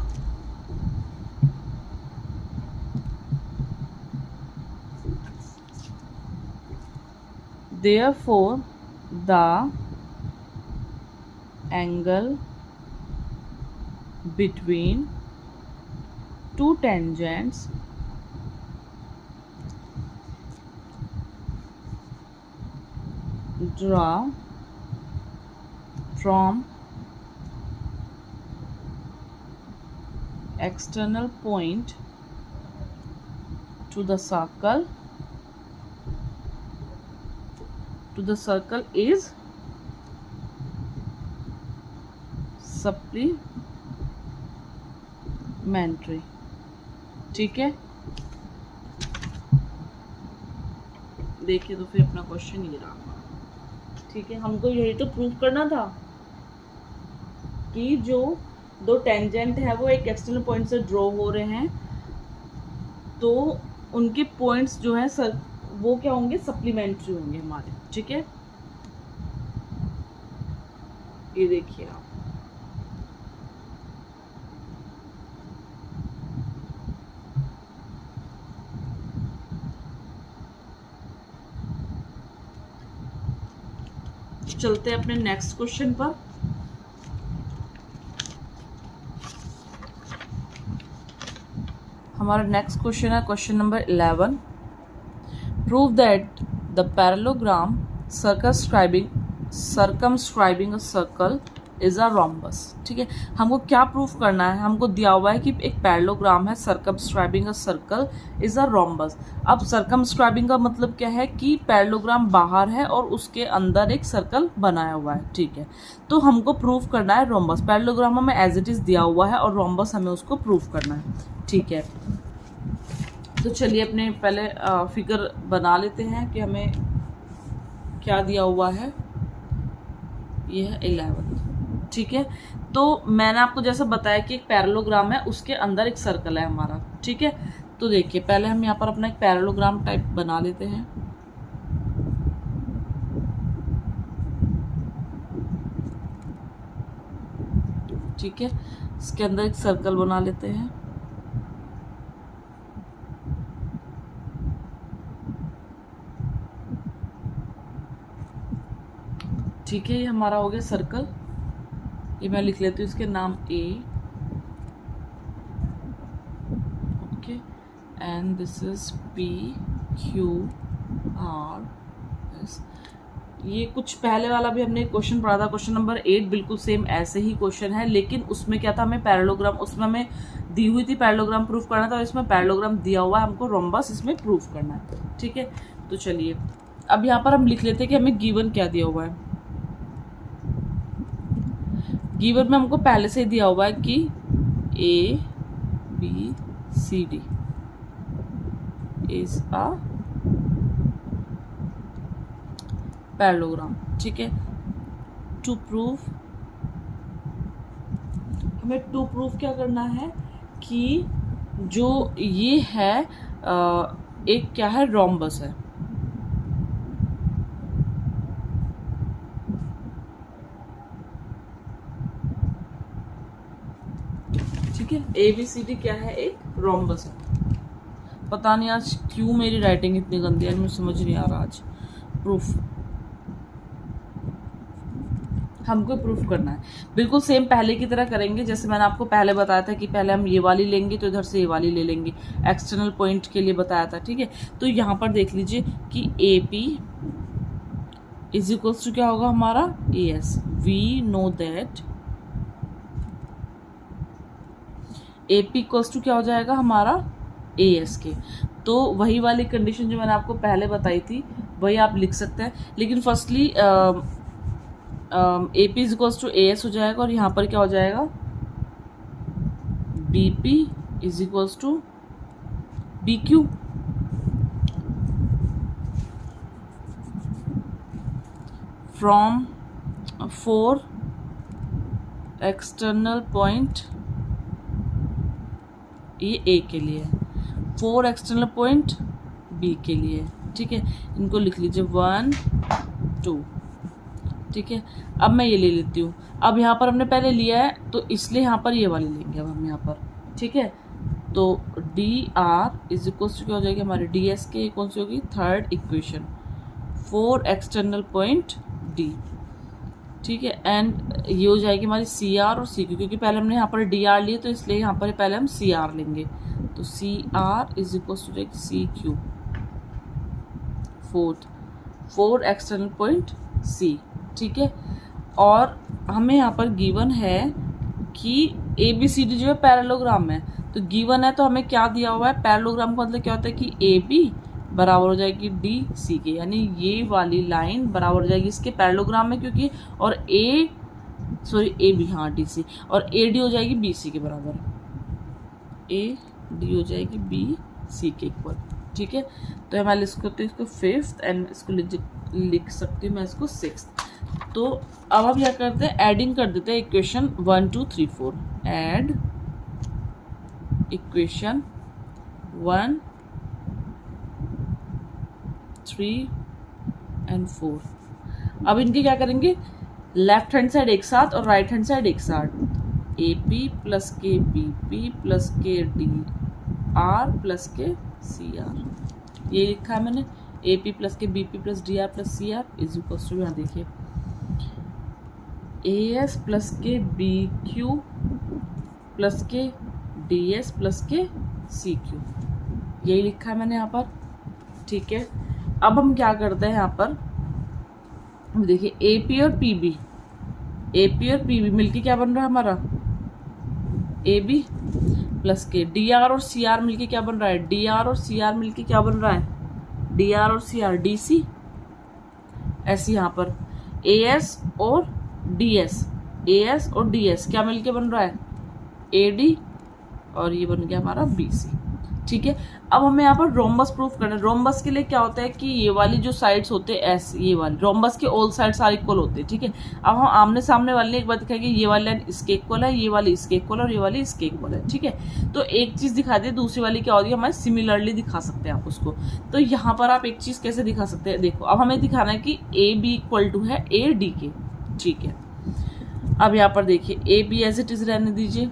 therefore the angle between two tangents draw from external point to the circle is supplementary। ठीक है, देखिए तो फिर अपना क्वेश्चन ये रहा। ठीक है, हमको यही तो प्रूव करना था कि जो दो टेंजेंट है वो एक एक्सटर्नल पॉइंट से ड्रॉ हो रहे हैं, तो उनके पॉइंट्स जो है सर वो क्या होंगे, सप्लीमेंट्री होंगे हमारे। ठीक है, ये देखिए आप, चलते हैं अपने नेक्स्ट क्वेश्चन पर। हमारा नेक्स्ट क्वेश्चन है question number 11। Prove that the parallelogram circumscribing a circle is a rhombus। ठीक है, हमको क्या प्रूफ करना है, हमको दिया हुआ है कि एक पैरेललोग्राम है circumscribing a circle is a rhombus। अब circumscribing का मतलब क्या है कि पैरेललोग्राम बाहर है और उसके अंदर एक सर्कल बनाया हुआ है। ठीक है, तो हमको प्रूफ करना है रोम्बस। पैरेललोग्राम हमें एज इट इज दिया हुआ है और रोम्बस हमें उसको प्रूफ करना है। ठीक है, तो चलिए अपने पहले फिगर बना लेते हैं कि हमें क्या दिया हुआ है। ये है 11। ठीक है, तो मैंने आपको जैसा बताया कि एक पैरेललोग्राम है, उसके अंदर एक सर्कल है हमारा। ठीक है, तो देखिए पहले हम यहाँ पर अपना एक पैरेललोग्राम टाइप बना लेते हैं। ठीक है, इसके अंदर एक सर्कल बना लेते हैं। ठीक है, ये हमारा हो गया सर्कल। ये मैं लिख लेती हूँ इसके नाम A. Okay, and this is P Q R S. ये कुछ पहले वाला भी हमने क्वेश्चन पढ़ा था, क्वेश्चन नंबर 8, बिल्कुल सेम ऐसे ही क्वेश्चन है, लेकिन उसमें क्या था, हमें पैरेललोग्राम, उसमें हमें दी हुई थी पैरेललोग्राम प्रूफ करना था, और इसमें पैरेललोग्राम दिया हुआ है, हमको रोम्बस इसमें प्रूफ करना है। ठीक है, तो चलिए अब यहाँ पर हम लिख लेते हैं कि हमें गिवन क्या दिया हुआ है। गिवन में हमको पहले से ही दिया हुआ है कि A B C D is a parallelogram. ठीक है, टू प्रूफ, हमें टू प्रूफ क्या करना है कि जो ये है एक क्या है, रोम्बस है। ठीक है, ABCD क्या है, एक रोम्बस है। पता नहीं आज क्यों मेरी राइटिंग इतनी गंदी है, मुझे समझ नहीं आ रहा। आज प्रूफ हमको प्रूफ करना है, बिल्कुल सेम पहले की तरह करेंगे जैसे मैंने आपको पहले बताया था कि पहले हम ये वाली लेंगे तो इधर से ये वाली ले लेंगे, एक्सटर्नल पॉइंट के लिए बताया था। ठीक है, तो यहाँ पर देख लीजिए कि AP इज इक्वल्स टू क्या होगा हमारा, AS। We know that AP equals to क्या हो जाएगा हमारा, AS के। तो वही वाली कंडीशन जो मैंने आपको पहले बताई थी वही आप लिख सकते हैं, लेकिन firstly AP is equals to AS हो जाएगा, और यहाँ पर क्या हो जाएगा, BP is equals to BQ। From 4 external point, ये A के लिए, 4 एक्सटर्नल पॉइंट B के लिए। ठीक है, इनको लिख लीजिए 1 2। ठीक है, अब मैं ये ले लेती हूँ। अब यहाँ पर हमने पहले लिया है तो इसलिए यहाँ पर ये वाली लेंगे अब हम यहाँ पर। ठीक है, तो DR इज इक्वल टू क्या हो जाएगी हमारी, DS के कौन सी होगी, third equation, 4 external point D, ठीक है। एंड ये हो जाएगी हमारी सी आर और सी क्यू, क्योंकि पहले हमने यहाँ पर डी आर लिए तो इसलिए यहाँ पर पहले हम सी आर लेंगे। तो C R is equal to C Q, 4 external point C, ठीक है। और हमें यहाँ पर गिवन है कि ए बी सी डी जो है पैरेललोग्राम है, तो गिवन है तो हमें क्या दिया हुआ है, पैरेललोग्राम का मतलब क्या होता है कि ए बी बराबर हो जाएगी डी सी के, यानी ये वाली लाइन बराबर हो जाएगी इसके पैरेललोग्राम में, क्योंकि और ए बी, हाँ डी सी, और ए डी हो जाएगी बी सी के बराबर, ए डी हो जाएगी बी सी के इक्वल, ठीक है। तो मैं इसको फिफ्थ एंड इसको लिख सकती हूँ मैं इसको सिक्स्थ। तो अब हम क्या करते हैं, एडिंग कर देते हैं इक्वेशन 1 2 3 4, एड इक्वेशन 1 3 एंड 4। अब इनके क्या करेंगे, लेफ्ट हैंड साइड एक साथ और राइट हैंड साइड एक साथ, ए पी प्लस के बी पी प्लस के डी आर प्लस के सी आर, ये लिखा है मैंने, ए पी प्लस के B P plus D R plus C R is equal to, यहाँ देखिए ए एस प्लस के बी क्यू प्लस के डी एस प्लस के सी क्यू, यही लिखा है मैंने यहाँ पर, ठीक है। अब हम क्या करते हैं यहाँ पर, देखिए ए पी और पी बी मिलके क्या बन रहा है हमारा, ए बी प्लस के डी आर और सी आर मिलके क्या बन रहा है, डी आर और सी आर मिलके क्या बन रहा है, डी आर और सी आर डी सी। ऐसे यहाँ पर ए एस और डी एस, ए एस और डी एस क्या मिलके बन रहा है, ए डी, और ये बन गया हमारा बी सी, ठीक है। अब हमें यहाँ पर रोम्बस प्रूफ करना है। रोम्बस के लिए क्या होता है कि ये वाली जो साइड्स होते हैं एस, ये वाली रोम्बस के ऑल साइड सारे इक्वल होते हैं, ठीक है। अब हम आमने सामने वाले एक बात दिखाएंगे, ये वाली लाइन इसके इक्वल है, ये वाली इसके इक्वल और ये वाली इसके इक्वल है, ठीक है। तो एक चीज दिखा दी, दूसरी वाली क्या होगी, हमारे सिमिलरली दिखा सकते हैं आप उसको। तो यहाँ पर आप एक चीज कैसे दिखा सकते हैं, देखो अब हमें दिखाना है कि ए बी इक्वल टू है ए डी के, ठीक है। अब यहाँ पर देखिए A B as it is रहने दीजिए,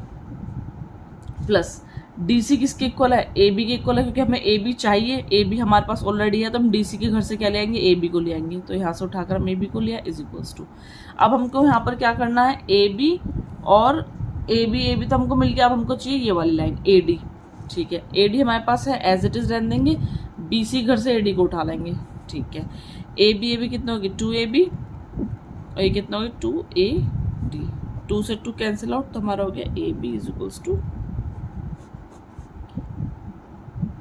प्लस डी सी किसके इक्वल है, ए बी के इक्वल है, क्योंकि हमें ए बी चाहिए, ए बी हमारे पास ऑलरेडी है, तो हम डी सी के घर से क्या ले आएंगे, ए बी को ले आएंगे। तो यहाँ से उठाकर हम ए बी को लिया इज इक्वल्स टू, अब हमको यहाँ पर क्या करना है, ए बी और ए बी तो हमको मिल गया, अब हमको चाहिए ये वाली लाइन ए डी, ठीक है। ए डी हमारे पास है, एज इट इज रहने देंगे, बी सी घर से ए डी को उठा लेंगे, ठीक है। ए बी कितना होगी, 2 ए बी, और ये कितना होगी 2 ए डी, 2 से 2 कैंसिल आउट, तो हमारा हो गया A B is equals to,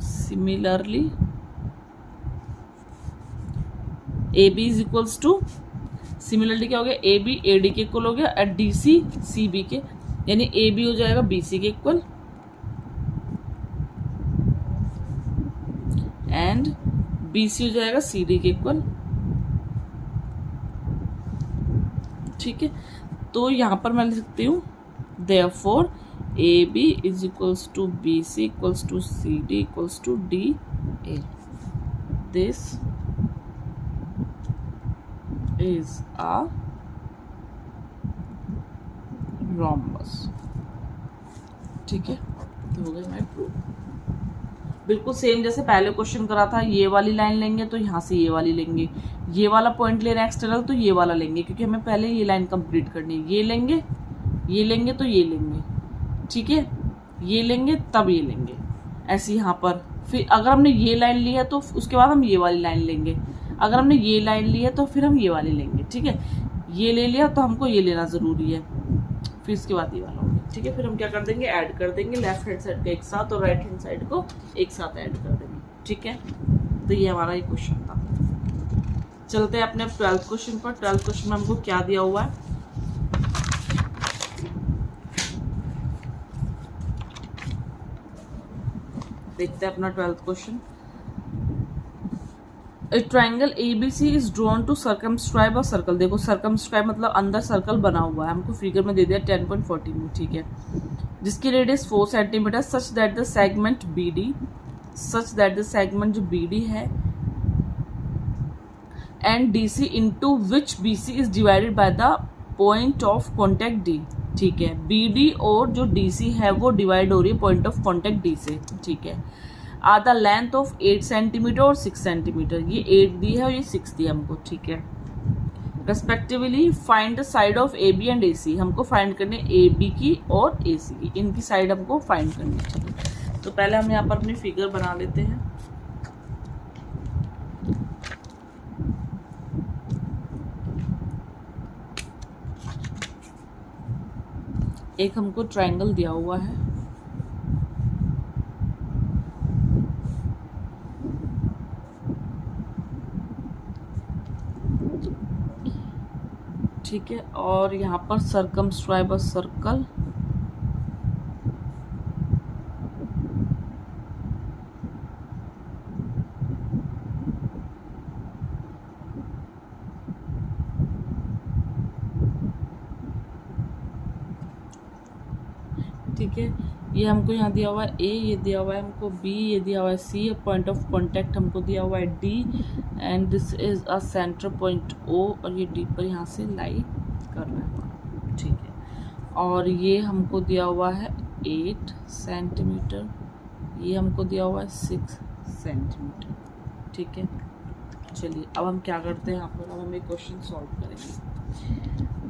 similarly A B is equals to, similarly क्या हो गया, ए बी ए डी के इक्वल हो गया, at D C C B के, यानी ए बी हो जाएगा बी सी के इक्वल एंड बी सी हो जाएगा सी डी के इक्वल, ठीक है। तो यहां पर मैं लिख सकती हूँ therefore A B is equals to B C equals to C D equals to D A, this is a rhombus, ठीक है। हो गया मैं प्रूफ, बिल्कुल सेम जैसे पहले क्वेश्चन करा था, ये वाली लाइन लेंगे तो यहाँ से ये वाली लेंगे, ये वाला पॉइंट ले रहे हैं एक्सटर्नल तो ये वाला लेंगे, क्योंकि हमें पहले ये लाइन कंप्लीट करनी है, ये लेंगे तो ये लेंगे, ठीक है, ये लेंगे तब ये लेंगे, ऐसे यहाँ पर। फिर अगर हमने ये लाइन ली है तो उसके बाद हम ये वाली लाइन लेंगे, अगर हमने ये लाइन ली है तो फिर हम ये वाली लेंगे, ठीक है। ये ले लिया तो हमको ये लेना ज़रूरी है, फिर इसके बाद ये वाला होगा, ठीक है। फिर हम क्या कर देंगे, ऐड कर देंगे लेफ्ट हैंड साइड को एक साथ और राइट हैंड साइड को एक साथ ऐड कर देंगे, ठीक है। तो ये हमारा एक क्वेश्चन था। चलते हैं अपने 12th क्वेश्चन पर। 12th क्वेश्चन में हमको क्या दिया हुआ है, देखते हैं अपना 12th question. A triangle ABC is drawn to circumscribe a circle। देखो circumscribe मतलब अंदर सर्कल बना हुआ है, हमको फिगर में दे दिया 10.14 में, ठीक है, जिसकी radius 4 centimetre, such that the segment जो BD है and DC into which BC is divided by the point of contact D, ठीक है। BD और जो DC है वो डिवाइड हो रही है पॉइंट ऑफ कॉन्टेक्ट D से, ठीक है। Are the length of 8 centimetre और 6 सेंटीमीटर। ये 8 दी है और ये 6 दी है हमको, ठीक है। Respectively find the side of A B and A C, हमको फाइंड करनी है ए बी की और ए सी की, इनकी साइड हमको फाइंड करनी है। चलिए तो पहले हम यहाँ पर अपनी फिगर बना लेते हैं। एक हमको ट्रायंगल दिया हुआ है, ठीक है, और यहाँ पर सर्कमस्क्राइब अ सर्कल, ठीक है। ये हमको यहाँ दिया हुआ है ए, ये दिया हुआ है हमको बी, ये दिया हुआ है सी, पॉइंट ऑफ कांटेक्ट हमको दिया हुआ है D, and this is a centre point O, और ये डी पर यहाँ से लाई कर रहा है, ठीक है। और ये हमको दिया हुआ है 8 सेंटीमीटर, ये हमको दिया हुआ है 6 सेंटीमीटर, ठीक है। चलिए अब हम क्या करते हैं यहाँ पर, अब हम एक क्वेश्चन सॉल्व करेंगे।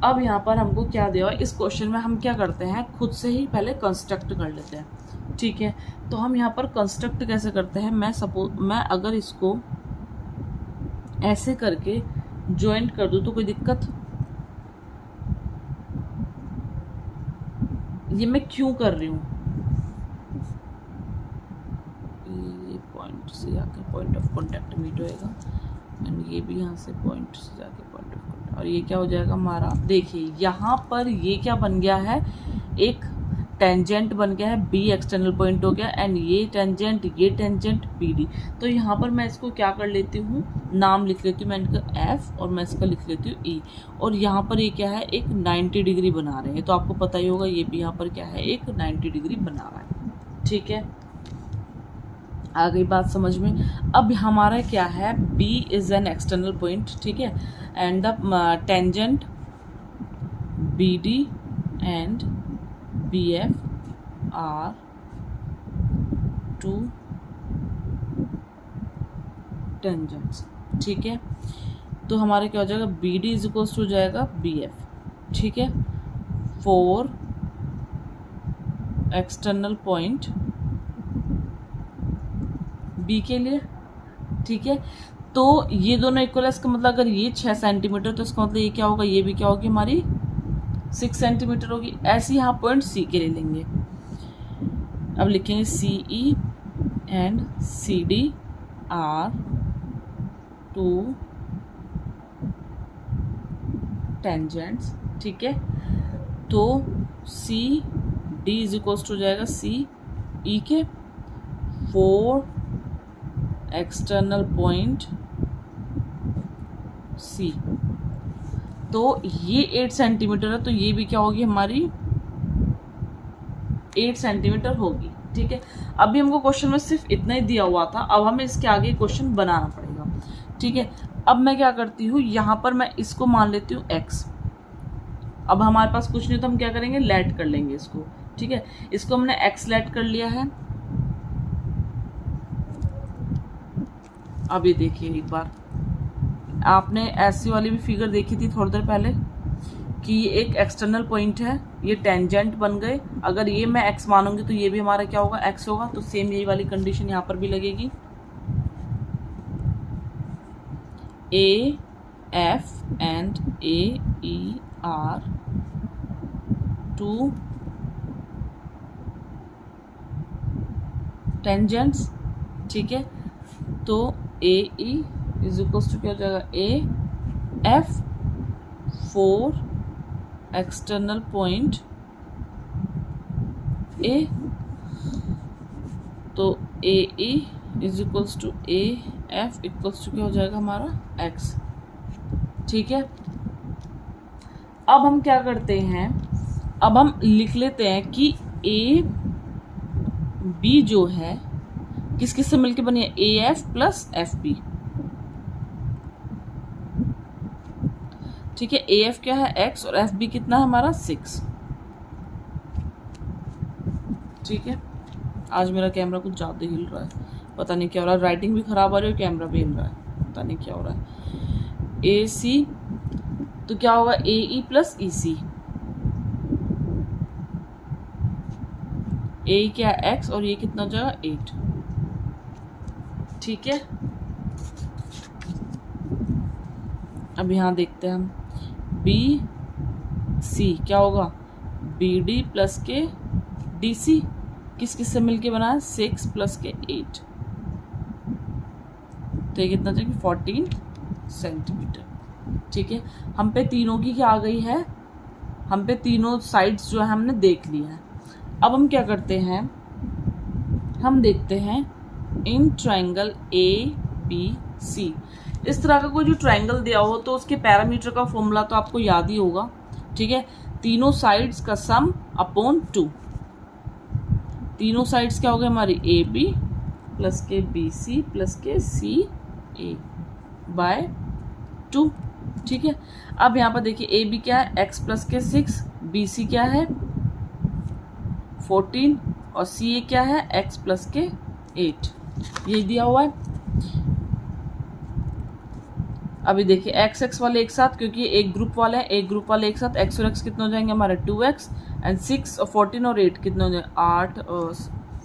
अब यहाँ पर हमको क्या दिया हुआ है, इस क्वेश्चन में हम क्या करते हैं, खुद से ही पहले कंस्ट्रक्ट कर लेते हैं, ठीक है। तो हम यहाँ पर कंस्ट्रक्ट कैसे करते हैं, मैं अगर इसको ऐसे करके ज्वाइंट कर दूँ तो कोई दिक्कत, ये मैं क्यों कर रही हूँ, ये पॉइंट से जाकर पॉइंट ऑफ कांटेक्ट मीट होएगा, एंड ये भी यहाँ से पॉइंट से जाके पॉइंट ऑफ कांटेक्ट, और ये क्या हो जाएगा हमारा, देखिए यहाँ पर ये क्या बन गया है, एक टेंजेंट बन गया है, बी एक्सटर्नल पॉइंट हो गया, एंड ये टेंजेंट बी डी। तो यहाँ पर मैं इसको क्या कर लेती हूँ, नाम लिख लेती हूँ मैं इनका एफ, और मैं इसका लिख लेती हूँ ई, और यहाँ पर ये क्या है, एक 90 डिग्री बना रहे हैं, तो आपको पता ही होगा ये भी यहाँ पर क्या है, एक 90 डिग्री बना रहा है, ठीक है। आ गई बात समझ में। अब हमारा क्या है, B is an external point, ठीक है, and the tangent BD and BF are two tangents, ठीक है। तो हमारा क्या हो जाएगा, BD इज इक्वल टू हो जाएगा BF, ठीक है, 4 एक्सटर्नल पॉइंट बी के लिए, ठीक है। तो ये दोनों इक्वल है, इसका मतलब अगर ये 6 सेंटीमीटर तो इसका मतलब ये क्या होगा, ये भी क्या होगी हमारी 6 सेंटीमीटर होगी। ऐसे यहाँ पॉइंट सी के लिए लेंगे, अब लिखेंगे CE and CD are 2 tangents, ठीक है। तो CD इज इक्वल टू हो जाएगा CE के 4 एक्सटर्नल पॉइंट C। तो ये 8 सेंटीमीटर है, तो ये भी क्या होगी हमारी 8 सेंटीमीटर होगी, ठीक है। अभी हमको क्वेश्चन में सिर्फ इतना ही दिया हुआ था, अब हमें इसके आगे क्वेश्चन बनाना पड़ेगा, ठीक है। अब मैं क्या करती हूँ, यहाँ पर मैं इसको मान लेती हूँ x। अब हमारे पास कुछ नहीं तो हम क्या करेंगे, लेट कर लेंगे इसको, ठीक है। इसको हमने x लेट कर लिया है। अब ये देखिए एक बार, आपने ऐसी वाली भी फिगर देखी थी थोड़ी देर पहले कि ये एक एक्सटर्नल पॉइंट है, ये टेंजेंट बन गए, अगर ये मैं x मानूंगी तो ये भी हमारा क्या होगा, x होगा। तो सेम यही वाली कंडीशन यहाँ पर भी लगेगी, A F and A E are 2 tangents, ठीक है। तो A E is equals to क्या हो जाएगा, A F 4 external point A, तो A E is equals to A F equals to क्या हो जाएगा हमारा एक्स, ठीक है। अब हम क्या करते हैं, अब हम लिख लेते हैं कि ए बी जो है किस किस से मिलके बनी है, A F plus F B, ठीक है। ए एफ क्या है x और एफ बी कितना है हमारा 6, ठीक है। आज मेरा कैमरा कुछ ज़्यादा हिल रहा है, पता नहीं क्या हो रहा है, राइटिंग भी ख़राब आ रही है, कैमरा भी हिल रहा है, पता नहीं क्या हो रहा है। ए सी तो क्या होगा, ए ई प्लस ई सी, ए क्या है एक्स और ये कितना हो जाएगा 8, ठीक है। अब यहाँ देखते हैं हम, बी सी क्या होगा, बी डी प्लस के डी सी, किस किस से मिलके बना है, 6 प्लस के 8, तो ये कितना चाहिए 14 सेंटीमीटर, ठीक है। हम पे तीनों की क्या आ गई है, हम पे तीनों साइड्स जो है हमने देख लिया है। अब हम क्या करते हैं, हम देखते हैं इन ट्रायंगल ए बी सी, इस तरह का कोई जो ट्रायंगल दिया हो तो उसके पैरामीटर का फॉर्मूला तो आपको याद ही होगा, ठीक है। तीनों साइड्स का सम अपॉन 2, तीनों साइड्स क्या हो गए हमारी, ए बी प्लस के बी सी प्लस के सी ए बाय 2, ठीक है। अब यहाँ पर देखिए ए बी क्या है, x प्लस के 6, बी सी क्या है 14 और सी ए क्या है, x प्लस के 8, ये दिया हुआ है। अभी देखिए एक्स एक्स वाले एक साथ, क्योंकि एक ग्रुप वाले हैं, एक ग्रुप वाले एक साथ, एक्स और एक्स कितने हो जाएंगे हमारे 2x, एंड 6 और 14 और 8 कितने हो जाएंगे 8 और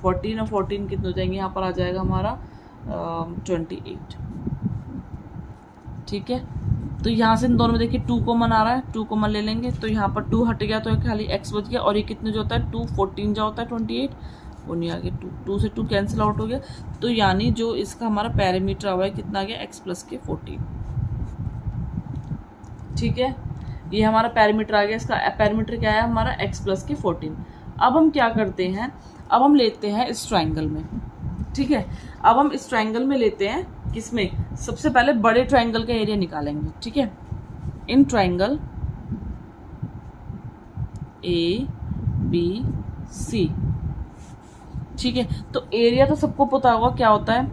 14 और 14 कितने हो जाएंगे, यहाँ पर आ जाएगा हमारा 28, ठीक है। तो यहाँ से इन दोनों में देखिए 2 कॉमन आ रहा है, 2 कॉमन ले लेंगे, तो यहाँ पर 2 हट गया तो खाली x बच गया, और ये कितने जो होता है 2 14 जो होता है 28, वो नहीं आ गया, 2 से 2 कैंसिल आउट हो गया, तो यानी जो इसका हमारा पैरामीटर हुआ है कितना आ गया, x प्लस के 14, ठीक है। ये हमारा पैरामीटर आ गया, इसका पैरामीटर क्या है हमारा x प्लस के 14। अब हम क्या करते हैं, अब हम लेते हैं इस ट्रायंगल में, ठीक है। अब हम इस ट्रायंगल में लेते हैं, किसमें, सबसे पहले बड़े ट्रायंगल का एरिया निकालेंगे, ठीक है। इन ट्रायंगल ए बी सी, ठीक है। तो एरिया तो सबको पता होगा क्या होता है,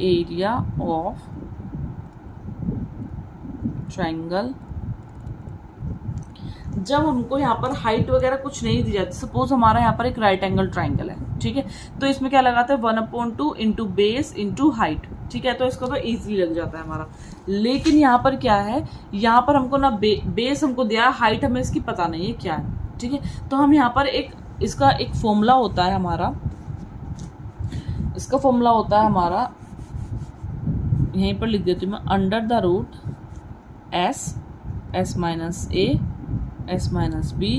एरिया ऑफ ट्रायंगल, जब हमको यहाँ पर हाइट वगैरह कुछ नहीं दी जाती, सपोज हमारा यहाँ पर एक राइट एंगल ट्राइंगल है, ठीक है, तो इसमें क्या लगाते हैं 1/2 इंटू बेस इंटू हाइट, ठीक है, तो इसको तो इजीली लग जाता है हमारा। लेकिन यहाँ पर क्या है, यहाँ पर हमको ना बेस हमको दिया है, हाइट हमें इसकी पता नहीं है क्या है, ठीक है। तो हम यहाँ पर इसका एक फॉर्मूला होता है हमारा, इसका फॉर्मूला होता है हमारा, यहीं पर लिख देती हूँ मैं, under the root S minus A, S minus B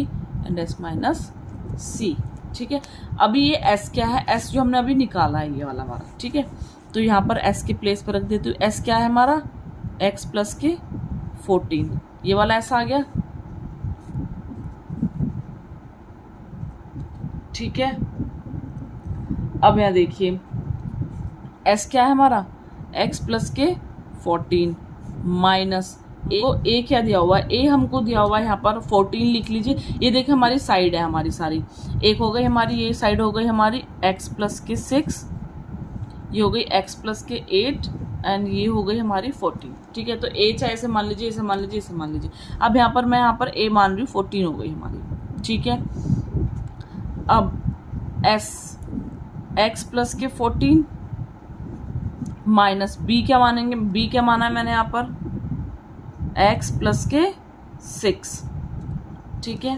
and S minus C, ठीक है। अभी ये एस क्या है, एस जो हमने अभी निकाला है ये वाला हमारा, ठीक है। तो यहाँ पर एस के प्लेस पर रख देती हूँ, एस क्या है हमारा एक्स प्लस के 14, ये वाला एस आ गया, ठीक है। अब यहाँ देखिए एस क्या है हमारा एक्स प्लस के 14 माइनस ए क्या दिया हुआ है, ए हमको दिया हुआ है यहाँ पर 14 लिख लीजिए, ये देखिए हमारी साइड है हमारी सारी, एक हो गई हमारी ये साइड हो गई हमारी x प्लस के 6, ये हो गई x प्लस के 8 एंड ये हो गई हमारी 14, ठीक है। तो a चाहे ऐसे मान लीजिए, इसे मान लीजिए, इसे मान लीजिए। अब यहाँ पर मैं यहाँ पर a मान रही हूँ 14 हो गई हमारी, ठीक है। अब s x प्लस के 14 माइनस b क्या मानेंगे, b क्या माना है मैंने यहाँ पर x प्लस के 6, ठीक है।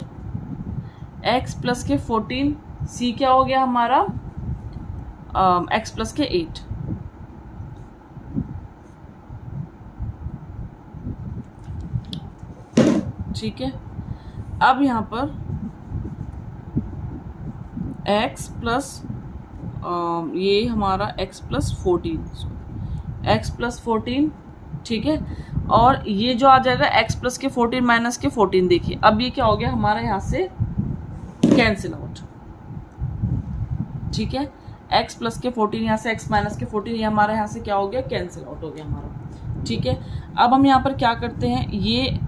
x प्लस के 14, c क्या हो गया हमारा x प्लस के 8, ठीक है। अब यहाँ पर x प्लस ये हमारा x प्लस 14, ठीक है। और ये जो आ जाएगा x प्लस के 14 माइनस के 14, देखिए अब ये क्या हो गया हमारा यहाँ से कैंसिल आउट, ठीक है। x प्लस के 14 यहाँ से x माइनस के 14, ये हमारा यहाँ से क्या हो गया कैंसिल आउट हो गया हमारा, ठीक है। अब हम यहाँ पर क्या करते हैं, ये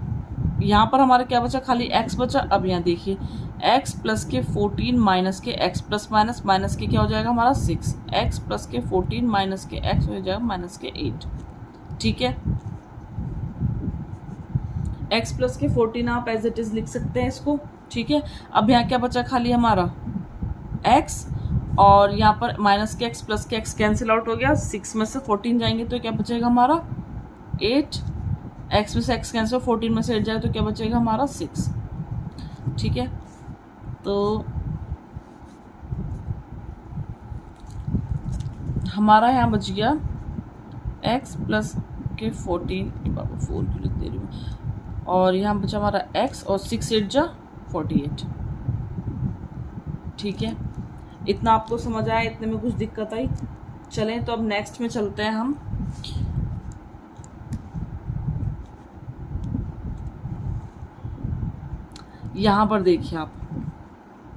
यहाँ पर हमारा क्या बचा, खाली x बचा। अब यहाँ देखिए x प्लस के 14 माइनस के x प्लस माइनस के क्या हो जाएगा हमारा 6, x प्लस के 14 माइनस के x हो जाएगा माइनस के 8, ठीक है। x प्लस के 14 आप एज इट इज लिख सकते हैं इसको, ठीक है। अब यहाँ क्या बचा खाली हमारा x और यहाँ पर माइनस के एक्स प्लस के एक्स कैंसिल आउट हो गया, 6 में से 14 जाएंगे तो क्या बचेगा हमारा 8, एक्स में से एक्स कैंसिल, 14 में से 8 जाए तो क्या बचेगा हमारा 6। ठीक है, तो हमारा यहाँ बच गया x प्लस के 14, बाबा 4 क्यों लिख दे रही हूँ, और यहाँ बचा हमारा x और 6 8 जा 48। ठीक है, इतना आपको समझ आया, इतने में कुछ दिक्कत आई? चलें तो अब नेक्स्ट में चलते हैं हम। यहाँ पर देखिए आप,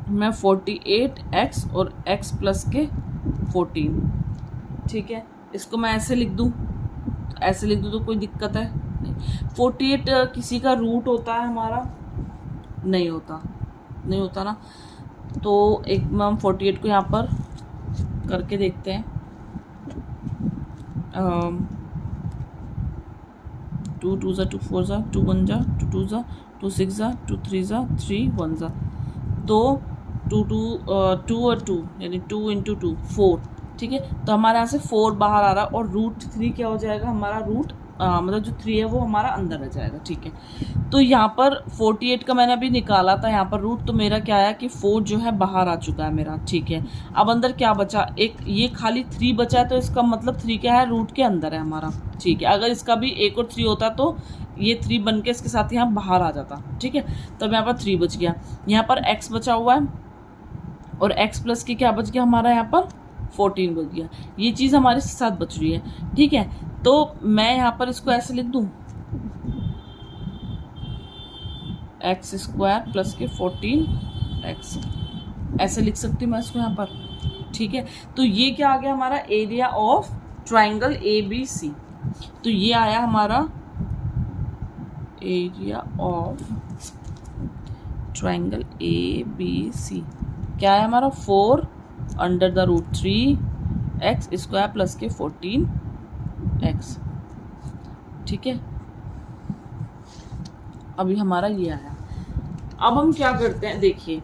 मैं 48x और x प्लस के 14, ठीक है, इसको मैं ऐसे लिख दूँ, ऐसे लिख दूँ तो कोई दिक्कत है नहीं। 48 किसी का रूट होता है हमारा? नहीं होता, नहीं होता ना। तो एक हम 48 को यहाँ पर करके देखते हैं। 2 2 जा 2 4 जा 2 1 जा 2 2 जा 2 6 जा 2 3 जा 3 1 जा, तो 2 2 और 2 यानी 2 इंटू 2 4। ठीक है, तो हमारे यहाँ से 4 बाहर आ रहा है और रूट 3 क्या हो जाएगा हमारा, रूट मतलब जो 3 है वो हमारा अंदर रह जाएगा। ठीक है, तो यहाँ पर 48 का मैंने अभी निकाला था यहाँ पर रूट, तो मेरा क्या आया कि 4 जो है बाहर आ चुका है मेरा। ठीक है, अब अंदर क्या बचा, एक ये खाली 3 बचा है, तो इसका मतलब 3 क्या है, रूट के अंदर है हमारा। ठीक है, अगर इसका भी 1 और 3 होता तो ये 3 बन के इसके साथ यहाँ बाहर आ जाता। ठीक है, तब यहाँ पर 3 बच गया, यहाँ पर x बचा हुआ है और x प्लस के क्या बच गया हमारा यहाँ पर 14 बच गया। ये चीज़ हमारे साथ बच रही है। ठीक है, तो मैं यहाँ पर इसको ऐसे लिख दूँ, एक्स स्क्वायर प्लस के 14x, ऐसे लिख सकती हूँ मैं इसको यहाँ पर। ठीक है, तो ये क्या आ गया हमारा, एरिया ऑफ ट्राइंगल ABC। तो ये आया हमारा एरिया ऑफ ट्राइंगल ABC, क्या है हमारा 4 under the root 3x square plus के 14x। ठीक है, अभी हमारा ये आया। अब हम क्या करते हैं, देखिए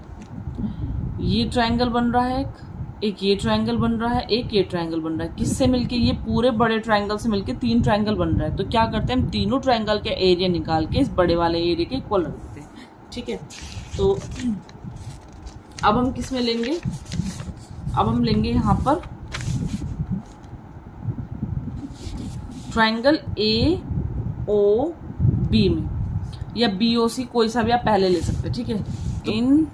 ये ट्रायंगल बन रहा है, एक ये ट्रायंगल बन रहा है, एक ये ट्रायंगल बन रहा है। किससे मिलके, ये पूरे बड़े ट्रायंगल से मिलके 3 ट्रायंगल बन रहा है। तो क्या करते हैं, हम तीनों ट्रायंगल के एरिया निकाल के इस बड़े वाले एरिया के इक्वल रख देते हैं। ठीक है, तो अब हम किस में लेंगे, अब हम लेंगे यहाँ पर ट्रायंगल AOB में, या BOC, कोई सा भी आप पहले ले सकते हैं। ठीक है, तो इन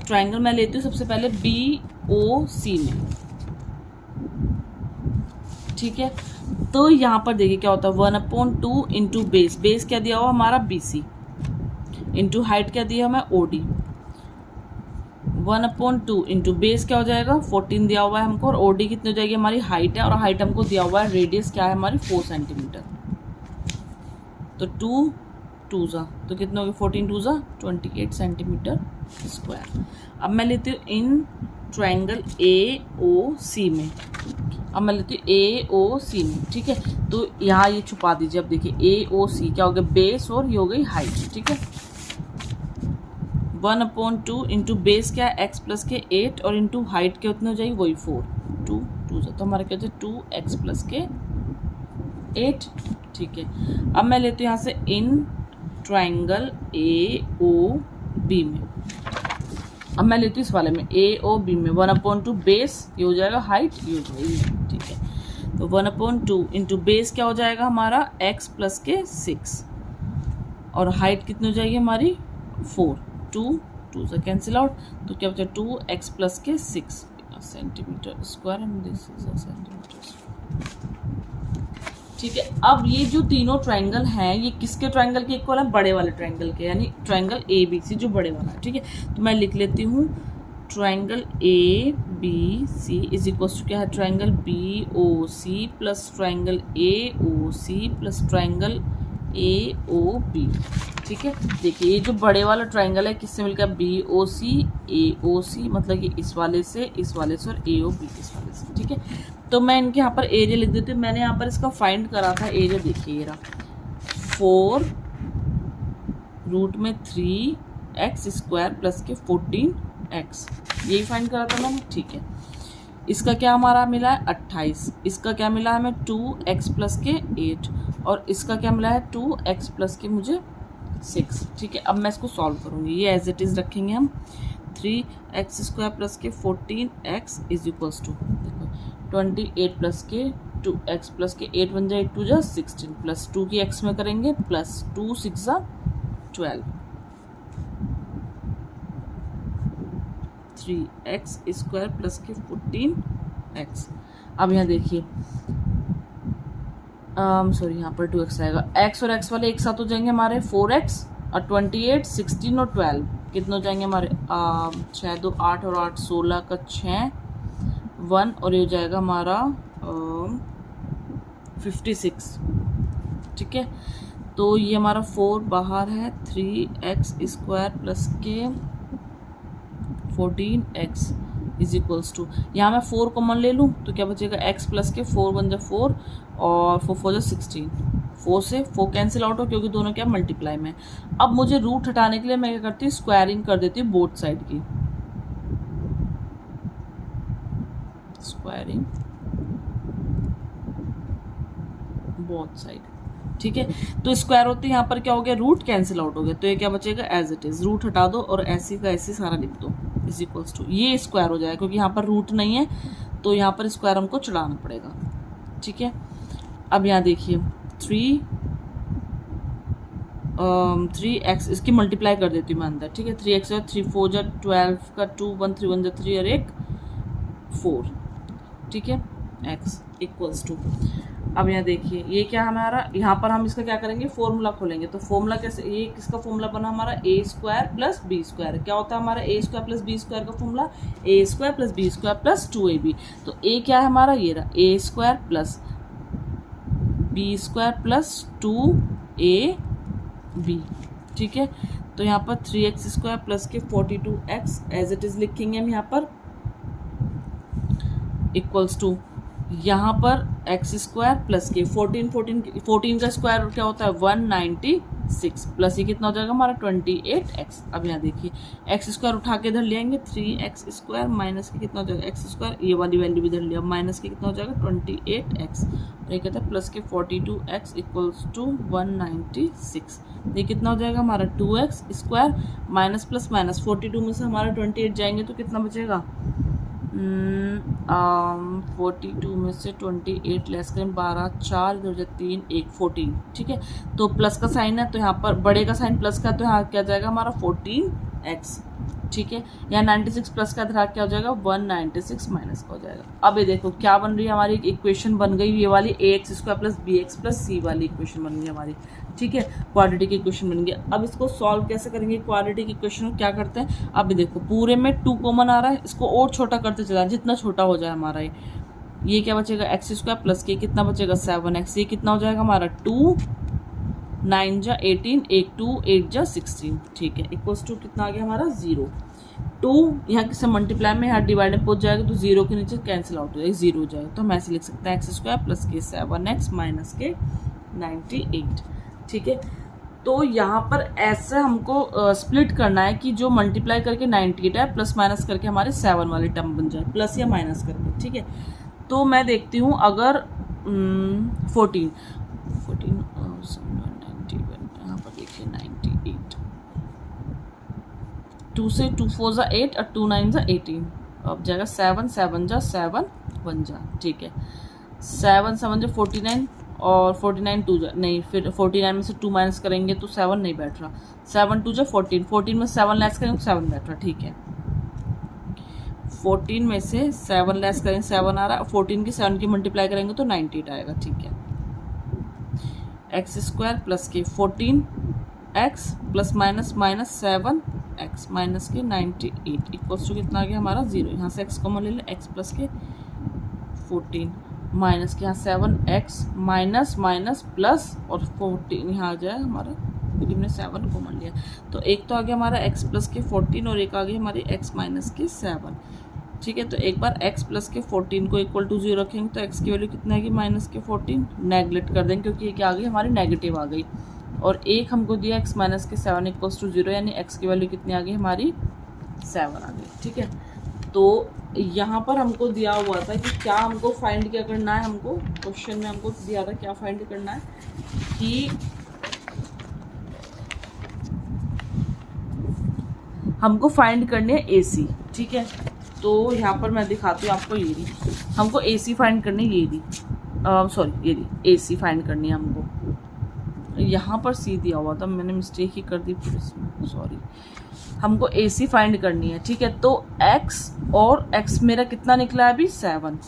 ट्रायंगल मैं लेती हूँ सबसे पहले BOC में। ठीक है, तो यहाँ पर देखिए क्या होता है, 1/2 इंटू बेस, बेस क्या दिया हुआ हमारा BC, इंटू हाइट क्या दिया हमें OD। 1/2 इंटू बेस क्या हो जाएगा 14 दिया हुआ है हमको, और OD कितनी हो जाएगी हमारी हाइट है, और हाइट हमको दिया हुआ है, रेडियस क्या है हमारी 4 सेंटीमीटर। तो 2 2 जा तो कितना हो गया 14 2 जा 28 सेंटीमीटर स्क्वायर। अब मैं लेती हूँ इन ट्रायंगल AOC में, अब मैं लेती हूँ AOC में। ठीक है, तो यहाँ ये छुपा दीजिए। अब देखिए AOC क्या हो गया, बेस और ये हो गई हाइट। ठीक है, 1/2 इंटू बेस क्या है x प्लस के 8, और इंटू हाइट के उतने हो जाएगी वही 4, 2 2 जा तो हमारे क्या होता है 2x प्लस के 8। ठीक है, अब मैं लेती हूँ यहाँ से इन ट्रायंगल AOB में, अब मैं लेती हूँ इस वाले में AOB में 1/2 बेस, ये हो जाएगा हाइट, ये हो जाएगी। ठीक है, तो 1/2 इंटू बेस क्या हो जाएगा हमारा x प्लस के 6, और हाइट कितनी हो जाएगी हमारी 4, 2 2 से कैंसिल आउट, तो क्या बचा 2x प्लस के 6 centimetre square, this is a centimetre. ठीक है, अब ये जो तीनों ट्रायंगल हैं ये किसके ट्रायंगल के इक्वल है, बड़े वाले ट्रायंगल के, यानी ट्रायंगल ABC जो बड़े वाला है। ठीक है, तो मैं लिख लेती हूँ triangle ABC is equal to क्या है, triangle BOC plus triangle AOC plus triangle AOB। ठीक है, देखिए ये जो बड़े वाला ट्रायंगल है किससे मिलकर, BOC AOC, मतलब कि इस वाले से और AOB इस वाले से। ठीक है, तो मैं इनके यहाँ पर एरिया लिख देती हूँ। मैंने यहाँ पर इसका फाइंड करा था एरिया, देखिए ये रहा 4 रूट में 3x स्क्वायर प्लस के 14 एक्स, यही फाइंड करा था मैंने, ठीक है। इसका क्या हमारा मिला है 28, इसका क्या मिला है हमें 2x प्लस के 8, और इसका क्या मिला है 2x प्लस के मुझे 6, ठीक है। अब मैं इसको सॉल्व करूँगी, ये एज इट इज़ रखेंगे हम। 3x स्क्वायर प्लस के 14x इज इक्वल्स टू, देखो 28 प्लस के 2x प्लस के 8 बन जाए 2 जा 16 प्लस 2 की x में करेंगे प्लस 2 6 जा 12, 3x स्क्वायर प्लस के 14x। अब यहाँ देखिए सॉरी यहाँ पर 2x आएगा, x और x वाले एक साथ हो जाएंगे हमारे 4x और 28 16 और 12 कितने हो जाएंगे हमारे 6 2 8 और 8 16 का 6 1, और ये हो जाएगा हमारा 56, ठीक है। तो ये हमारा 4 बाहर है, 3x स्क्वायर प्लस के 14x इज इक्वल्स टू, यहाँ मैं 4 कॉमन ले लूँ तो क्या बचेगा x प्लस के 4 बन जाए 4 और 4 4 जा 16, 4 से 4 कैंसिल आउट हो क्योंकि दोनों क्या मल्टीप्लाई में। अब मुझे रूट हटाने के लिए मैं क्या करती हूँ स्क्वायरिंग कर देती हूँ बोथ साइड की, स्क्वायरिंग बोथ साइड, ठीक है। तो स्क्वायर होते यहाँ पर क्या हो गया रूट कैंसिल आउट हो गया, तो ये क्या बचेगा एज इट इज, रूट हटा दो और ऐसे का ऐसे सारा लिख दो इज इक्वल्स टू, ये स्क्वायर हो जाएगा क्योंकि यहाँ पर रूट नहीं है तो यहाँ पर स्क्वायर हमको चढ़ाना पड़ेगा, ठीक है। अब यहाँ देखिए 3x इसकी मल्टीप्लाई कर देती हूँ मैं अंदर, ठीक है। 3x 3 4 जा 12 का 2 1 3 1 जा 3 और 1 4, ठीक है, x इक्वल्स टू। अब यहाँ देखिए ये क्या हमारा, यहाँ पर हम इसका क्या करेंगे फॉर्मूला खोलेंगे, तो फॉर्मूला कैसे, ये किसका फॉर्मूला बना हमारा a square plus B square, क्या होता है हमारा a square plus B square का formula a square plus B square plus 2ab। तो a क्या है हमारा, ये रहा a square plus B square plus 2ab, ठीक है। तो यहाँ पर 3x स्क्वायर प्लस के 42x एज इट इज लिखेंगे हम यहाँ पर इक्वल्स टू, यहाँ पर x स्क्वायर प्लस के 14 का स्क्वायर क्या होता है 196 प्लस ये कितना हो जाएगा हमारा 28x। अब यहाँ देखिए x स्क्वायर उठा के इधर ले आएंगे, 3x स्क्वायर माइनस के कितना हो जाएगा x स्क्वायर, ये वाली वैल्यू भी इधर लिया माइनस के कितना हो जाएगा 28x, और ये कहता है प्लस के 42x इक्वल्स टू 196, ये कितना हो जाएगा हमारा 2x square minus plus minus 42 में से हमारा 28 जाएंगे तो कितना बचेगा 42 में से 28 लेस करें 12 4 इधर जो 3 1 14, ठीक है। तो प्लस का साइन है तो यहाँ पर बड़े का साइन प्लस का, तो यहाँ क्या जाएगा हमारा 14x, ठीक है। यहाँ 96 प्लस का इधर क्या हो जाएगा 196 माइनस का हो जाएगा। अब ये देखो क्या बन रही है हमारी इक्वेशन बन गई, ये वाली ax square plus bx plus c वाली इक्वेशन बन गई हमारी, ठीक है, क्वाड्रेटिक इक्वेशन बन गया। अब इसको सॉल्व कैसे करेंगे क्वाड्रेटिक इक्वेशन को, क्या करते हैं, अब देखो पूरे में 2 कॉमन आ रहा है, इसको और छोटा करते चला जितना छोटा हो जाए हमारा ये क्या बचेगा एक्स स्क्वायर प्लस के कितना बचेगा 7x, ये कितना हो जाएगा हमारा 2 9 जा 18 1 2 8 जा 16, ठीक है, इक्वल्स टू कितना आ गया हमारा 0। 2 यहाँ किससे मल्टीप्लाई में यहाँ डिवाइड में पहुंच जाएगा तो 0 के नीचे कैंसिल आउट हो जाएगा 0 हो जाएगा, तो हम ऐसे लिख सकते हैं एक्स स्क्वायर प्लस के 7x माइनस के 98, ठीक है। तो यहाँ पर ऐसे हमको स्प्लिट करना है कि जो मल्टीप्लाई करके 98 है प्लस माइनस करके हमारे 7 वाले टर्म बन जाए, प्लस या माइनस करके, ठीक है। तो मैं देखती हूँ अगर 14 यहाँ पर देखिए 98, 2 से 2 4 जा 8 और 2 9 जा 18, अब जाएगा 7 7 जा 7 1 जा, ठीक है, 7 7 जा 49 और 49 2 जा नहीं, फिर 49 में से 2 माइनस करेंगे तो 7 नहीं बैठ रहा, 7 2 जा 14, 14 में 7 लेस करेंगे तो 7 बैठ रहा, ठीक है। 14 में से 7 लेस करेंगे 7 आ रहा है, 14 की 7 की मल्टीप्लाई करेंगे तो 98 आएगा, ठीक है। एक्स स्क्वायर प्लस के 14x plus minus minus 7x minus के 98 इक्वल्स टू कितना आ गया हमारा 0। यहाँ से x कॉमन ले लें, x प्लस के 14 माइनस के यहाँ 7x माइनस माइनस प्लस और 14 यहाँ आ जाए हमारा, क्योंकि हमने 7 कॉमन लिया, तो एक तो आ गया हमारा x प्लस के 14 और एक आ गई हमारी x माइनस के 7, ठीक है। तो एक बार x प्लस के 14 को इक्वल टू 0 रखेंगे तो x की वैल्यू कितना आएगी माइनस के 14, नेगलेक्ट कर देंगे क्योंकि ये क्या आ गई हमारी नेगेटिव आ गई, और एक हमको दिया x माइनस के 7 इक्वल्स टू 0, यानी x की वैल्यू कितनी आ गई हमारी 7 आ गई। ठीक है, तो यहाँ पर हमको दिया हुआ था कि क्या हमको फाइंड क्या करना है, हमको क्वेश्चन में हमको दिया था क्या फाइंड करना है कि हमको फाइंड करनी है AC। ठीक है, तो यहाँ पर मैं दिखाती हूँ आपको, ये भी हमको AC फाइंड करनी है, ये भी सॉरी ये भी AC फाइंड करनी है हमको। यहाँ पर C दिया हुआ था, मैंने मिस्टेक ही कर दी फिर इसमें, सॉरी। हमको AC फाइंड करनी है। ठीक है, तो X और X मेरा कितना निकला है अभी 7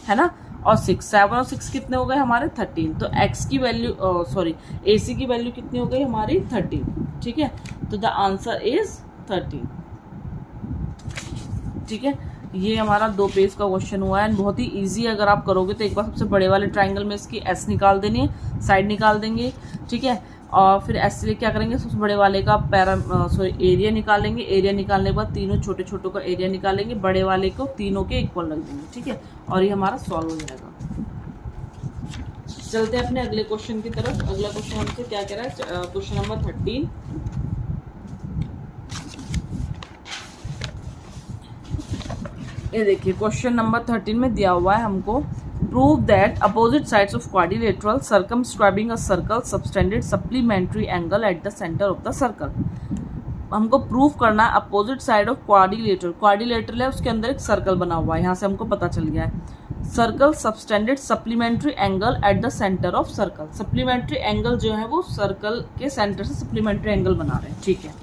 है ना, और 6, 7 और 6 कितने हो गए हमारे 13। तो X की वैल्यू सॉरी AC की वैल्यू कितनी हो गई हमारी 13। ठीक है, तो द आंसर इज 13। ठीक है, ये हमारा 2 पेज का क्वेश्चन हुआ है एंड बहुत ही इजी। अगर आप करोगे तो एक बार सबसे बड़े वाले ट्राइंगल में इसकी S निकाल देनी है, साइड निकाल देंगे। ठीक है, और फिर S से क्या करेंगे, सबसे बड़े वाले का एरिया निकालेंगे। एरिया निकालने के बाद तीनों छोटे छोटों का एरिया निकालेंगे, बड़े वाले को तीनों के इक्वल रख देंगे। ठीक है, और ये हमारा सॉल्व हो जाएगा। चलते हैं अपने अगले क्वेश्चन की तरफ। अगला क्वेश्चन हमसे क्या कह रहा है, क्वेश्चन नंबर 13। ये देखिए क्वेश्चन नंबर 13 में दिया हुआ है हमको, prove that opposite sides of quadrilateral circumscribing a circle subtended supplementary angle eight the centre of the circle. हमको प्रूव करना है opposite side of quadrilateral. Quadrilateral है, उसके अंदर एक सर्कल बना हुआ है, यहाँ से हमको पता चल गया है। Circle subtended supplementary angle eight the centre of circle. Supplementary angle जो है वो सर्कल के सेंटर से सप्लीमेंट्री एंगल बना रहे हैं। ठीक है,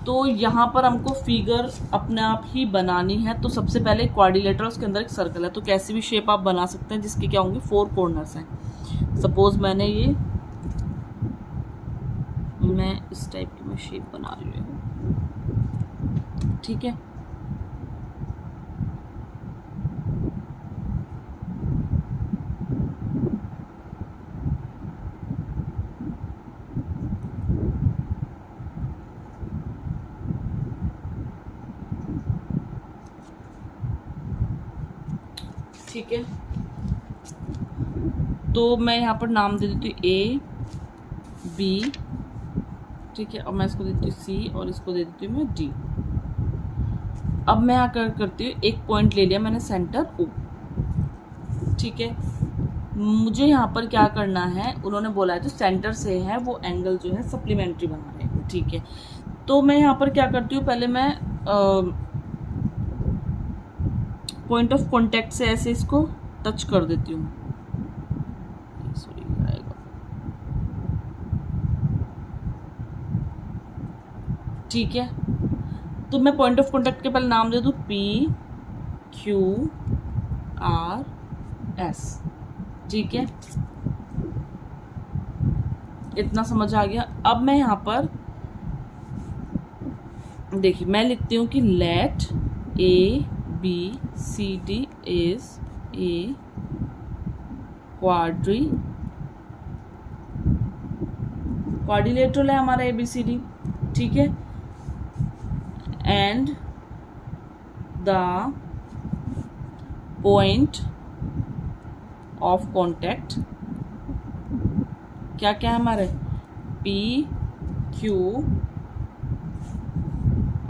तो यहाँ पर हमको फिगर अपने आप ही बनानी है। तो सबसे पहले क्वाड्रिलेटरल, उसके अंदर एक सर्कल है, तो कैसी भी शेप आप बना सकते हैं जिसके क्या होंगे 4 कॉर्नर्स हैं। सपोज मैंने मैं इस टाइप की मैं शेप बना रही हूँ। ठीक है, ठीक है, तो मैं यहाँ पर नाम दे देती हूँ A B। ठीक है, और मैं इसको देती हूँ C और इसको दे देती हूँ मैं D। अब मैं यहाँ करती हूँ, एक पॉइंट ले लिया मैंने सेंटर O। ठीक है, मुझे यहाँ पर क्या करना है, उन्होंने बोला है जो सेंटर से है वो एंगल जो है सप्लीमेंट्री बना रहे हैं। ठीक है, तो मैं यहाँ पर क्या करती हूँ, पहले मैं पॉइंट ऑफ कॉन्टेक्ट से ऐसे इसको टच कर देती हूँ। सॉरी आएगा। ठीक है, तो मैं पॉइंट ऑफ कॉन्टेक्ट के पहले नाम दे दूँ P Q R S। ठीक है, इतना समझ आ गया। अब मैं यहाँ पर देखिए मैं लिखती हूँ कि let A B C D is a quadrilateral है हमारा ABCD। ठीक है, and the point of contact क्या क्या है हमारे P Q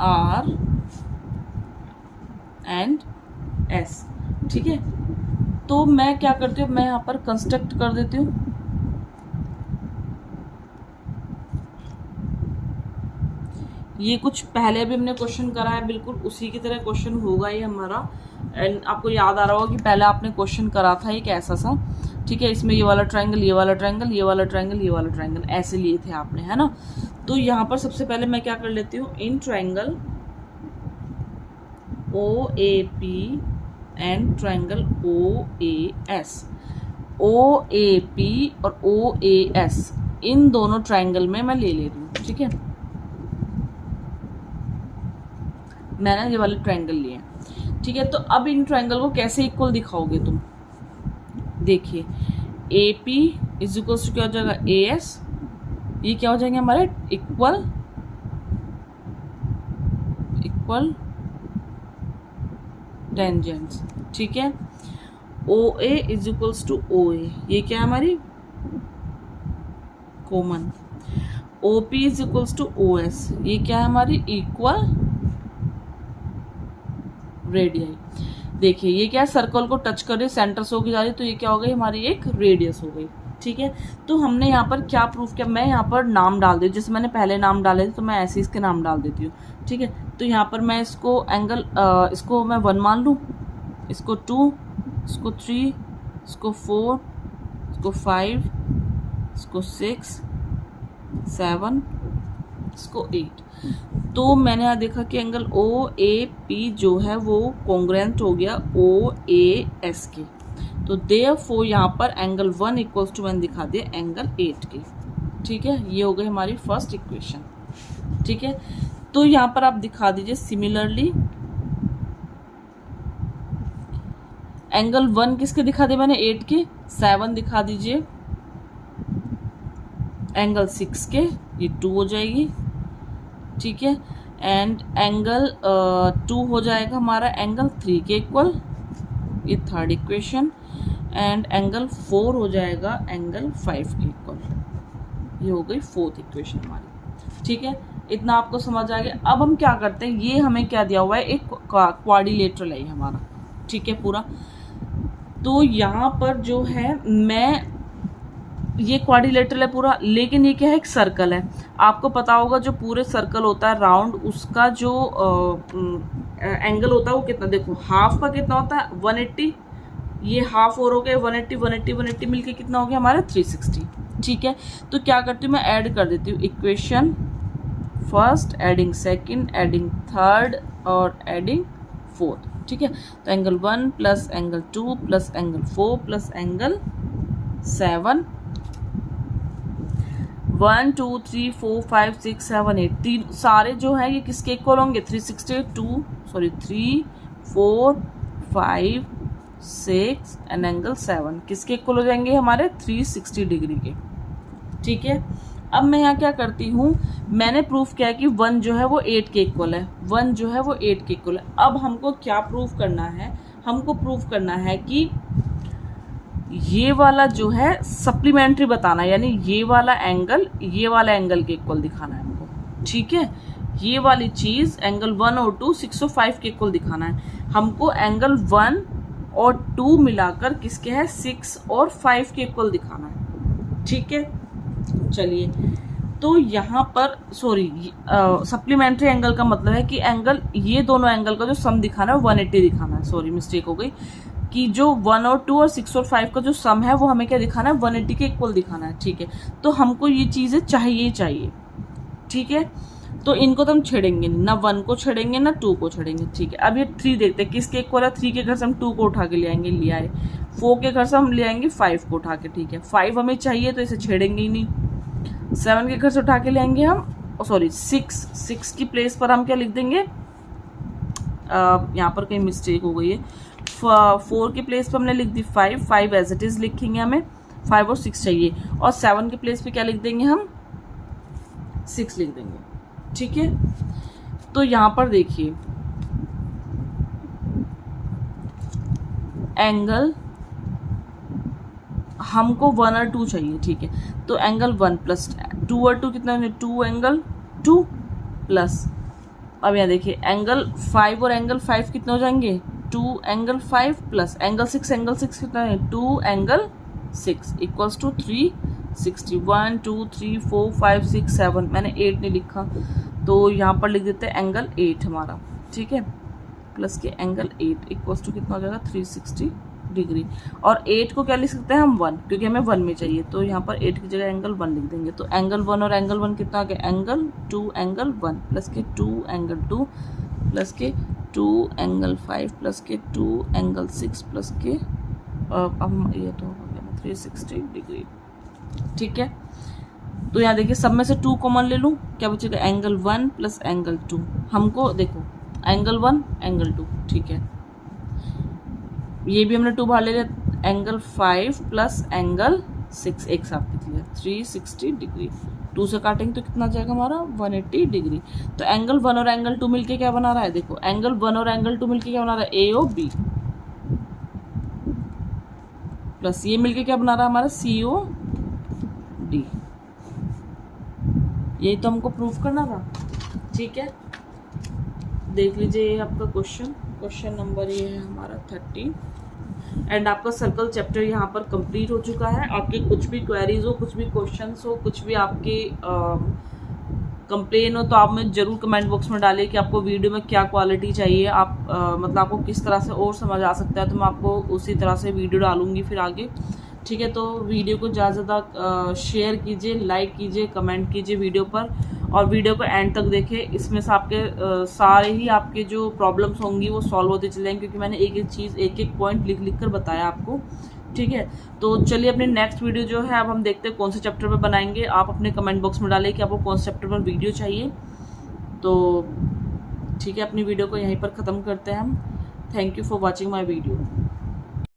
R and S। ठीक है, तो मैं क्या करती हूँ, मैं यहाँ पर कंस्ट्रक्ट कर देती हूँ। ये कुछ पहले भी हमने क्वेश्चन करा है, बिल्कुल उसी की तरह क्वेश्चन होगा ये हमारा। एंड आपको याद आ रहा होगा कि पहले आपने क्वेश्चन करा था एक ऐसा सा। ठीक है, इसमें ये वाला ट्रायंगल, ये वाला ट्रायंगल, ये वाला ट्रायंगल, ये वाला ट्रायंगल ऐसे लिए थे आपने, है ना। तो यहाँ पर सबसे पहले मैं क्या कर लेती हूँ, in triangle OAP and triangle OAS। OAP और OAS इन दोनों ट्रायंगल में मैं ले रही हूँ। ठीक है, मैंने ये वाले ट्रायंगल लिए हैं। ठीक है, तो अब इन ट्रायंगल को कैसे इक्वल दिखाओगे तुम, देखिए AP इज इक्वल्स टू क्या हो जाएगा AS, ये क्या हो जाएंगे हमारे इक्वल टेंजेंट्स। ठीक है, OA is equals to OA, ये क्या है हमारी common. OP is equals to OS, ये क्या है हमारी इक्वल रेडियस। देखिए ये क्या है, सर्कल को टच कर रही, सेंटर से होकर जा रही, तो ये क्या हो गई हमारी एक रेडियस हो गई। ठीक है, तो हमने यहाँ पर क्या प्रूफ किया, मैं यहाँ पर नाम डाल देती हूँ, जैसे मैंने पहले नाम डाले थे तो मैं ऐसे इसके नाम डाल देती हूँ। ठीक है, तो यहाँ पर मैं इसको एंगल इसको मैं 1 मान लूँ, इसको 2, इसको 3, इसको 4, इसको 5, इसको 6, 7, इसको 8। तो मैंने यहाँ देखा कि एंगल OAP जो है वो कॉन्ग्रुएंट हो गया OAS के, तो देयरफॉर यहाँ पर एंगल 1 इक्वल्स टू मैंने दिखा दिया एंगल 8 के। ठीक है, ये हो गई हमारी फर्स्ट इक्वेशन। ठीक है, तो यहाँ पर आप दिखा दीजिए सिमिलरली एंगल 1 किसके दिखा दिया मैंने, 8 के, 7 दिखा दीजिए एंगल 6 के, ये 2 हो जाएगी। ठीक है, एंड एंगल 2 हो जाएगा हमारा एंगल 3 के इक्वल, ये थर्ड इक्वेशन, एंड एंगल 4 हो जाएगा एंगल 5 के इक्वल, ये हो गई फोर्थ इक्वेशन हमारी। ठीक है, इतना आपको समझ आ गया। अब हम क्या करते हैं, ये हमें क्या दिया हुआ है, एक क्वाड्रिलेटरल है हमारा। ठीक है, पूरा, तो यहाँ पर जो है मैं ये क्वाड्रिलेटरल है पूरा, लेकिन ये क्या है, एक सर्कल है। आपको पता होगा जो पूरे सर्कल होता है राउंड, उसका जो एंगल होता है वो कितना, देखो हाफ का कितना होता है 180, ये हाफ और हो गए 180 180 180 मिलके कितना हो गया हमारा 360। ठीक है, तो क्या करती हूँ मैं ऐड कर देती हूँ equation first, adding second, adding third और एडिंग फोर्थ। ठीक है, तो angle 1 plus angle 2 plus angle 4 plus angle 7, 1 2 3 4 5 6 7 8, तीन सारे जो है ये किसके इक्वल होंगे, 3 4 5 6 एंड एंगल 7 किसके इक्वल हो जाएंगे हमारे 360 डिग्री के। ठीक है, अब मैं यहाँ क्या करती हूँ, मैंने प्रूफ किया कि 1 जो है वो 8 के इक्वल है, 1 जो है वो 8 के इक्वल है। अब हमको क्या प्रूफ करना है, हमको प्रूफ करना है कि ये वाला जो है सप्लीमेंट्री बताना है, यानी ये वाला एंगल के इक्वल दिखाना है हमको। ठीक है, ये वाली चीज एंगल 1 और 2 6 और 5 के इक्वल दिखाना है हमको। एंगल 1 और 2 मिलाकर किसके है 6 और 5 के इक्वल दिखाना है। ठीक है, चलिए, तो यहाँ पर सप्लीमेंट्री एंगल का मतलब है कि एंगल, ये दोनों एंगल का जो सम दिखाना है 180 दिखाना है। सॉरी मिस्टेक हो गई, कि जो 1 और 2 और 6 और 5 का जो सम है वो हमें क्या दिखाना है 180 के इक्वल दिखाना है। ठीक है, तो हमको ये चीज़ें चाहिए। ठीक है, तो इनको तो हम छेड़ेंगे ना 1 को छेड़ेंगे ना 2 को छेड़ेंगे। ठीक है, अब ये 3 देखते हैं किसके इक्वल है, 3 के घर से हम 2 को उठा के ले आएंगे, ले आए। 4 के घर से हम ले आएंगे 5 को उठा के। ठीक है, 5 हमें चाहिए तो इसे छेड़ेंगे ही नहीं। 7 के घर से उठा के ले आएंगे हम, सॉरी 6 की प्लेस पर हम क्या लिख देंगे, यहाँ पर कहीं मिस्टेक हो गई है, 4 के प्लेस पर हमने लिख दी 5 एज इट इज लिखेंगे, हमें 5 और 6 चाहिए, और 7 के प्लेस पे क्या लिख देंगे हम 6 लिख देंगे। ठीक है, तो यहां पर देखिए एंगल हमको 1 और 2 चाहिए। ठीक है, तो एंगल 1 प्लस 2 और 2 कितना होंगे 2 एंगल 2 प्लस, अब यहाँ देखिए एंगल 5 और एंगल 5 कितने हो जाएंगे 2 एंगल 5 प्लस एंगल 6 कितना है 2 एंगल 6 इक्वल्स टू 360। 1 2 3 4 5 6 7, मैंने 8 नहीं लिखा तो यहाँ पर लिख देते हैं एंगल 8 हमारा। ठीक है, प्लस के एंगल 8 इक्वल्स टू कितना हो जाएगा 360 डिग्री, और 8 को क्या लिख सकते हैं हम 1, क्योंकि हमें 1 में चाहिए, तो यहाँ पर 8 की जगह एंगल 1 लिख देंगे। तो एंगल 1 और एंगल 1 कितना आ गया एंगल 2 एंगल 1 प्लस के 2 एंगल 2 प्लस के 2 एंगल 5 प्लस के 2 एंगल 6 प्लस के अब ये तो हो गया 360 डिग्री। ठीक है, तो यहाँ देखिए सब में से 2 कॉमन ले लूँ, क्या बचेगा एंगल 1 प्लस एंगल 2, हमको देखो एंगल 1 एंगल 2। ठीक है, ये भी हमने 2 बाहर ले लिया, एंगल 5 प्लस एंगल 6 एक साथ लिख लिया 360 डिग्री। 2 से काटेंगे तो कितना जाएगा हमारा 180 डिग्री। तो एंगल 1 और एंगल 2 मिलके क्या बना रहा है, देखो एंगल 1 और एंगल 2 मिलके क्या बना रहा है ए ओ बी, प्लस ये मिलके क्या बना रहा है हमारा सी ओ डी। यही तो हमको प्रूफ करना था। ठीक है, देख लीजिए ये आपका क्वेश्चन नंबर ये है हमारा 30 एंड आपका सर्कल चैप्टर यहाँ पर कंप्लीट हो चुका है। आपके कुछ भी क्वेरीज हो, कुछ भी क्वेश्चंस हो, कुछ भी आपके कंप्लेन हो तो आप में ज़रूर कमेंट बॉक्स में डालिए कि आपको वीडियो में क्या क्वालिटी चाहिए, आप मतलब आपको किस तरह से और समझ आ सकता है, तो मैं आपको उसी तरह से वीडियो डालूंगी फिर आगे। ठीक है, तो वीडियो को ज़्यादा से ज़्यादा शेयर कीजिए, लाइक कीजिए, कमेंट कीजिए वीडियो पर, और वीडियो को एंड तक देखें। इसमें से आपके सारे ही आपके जो प्रॉब्लम्स होंगी वो सॉल्व होते चले जाएंगे, क्योंकि मैंने एक एक चीज़, एक एक पॉइंट लिख लिख कर बताया आपको। ठीक है, तो चलिए अपने नेक्स्ट वीडियो जो है अब हम देखते हैं कौन से चैप्टर पर बनाएंगे। आप अपने कमेंट बॉक्स में डालें कि आपको कौन से चैप्टर पर वीडियो चाहिए। तो ठीक है, अपनी वीडियो को यहीं पर ख़त्म करते हैं हम। Thank you for watching my video.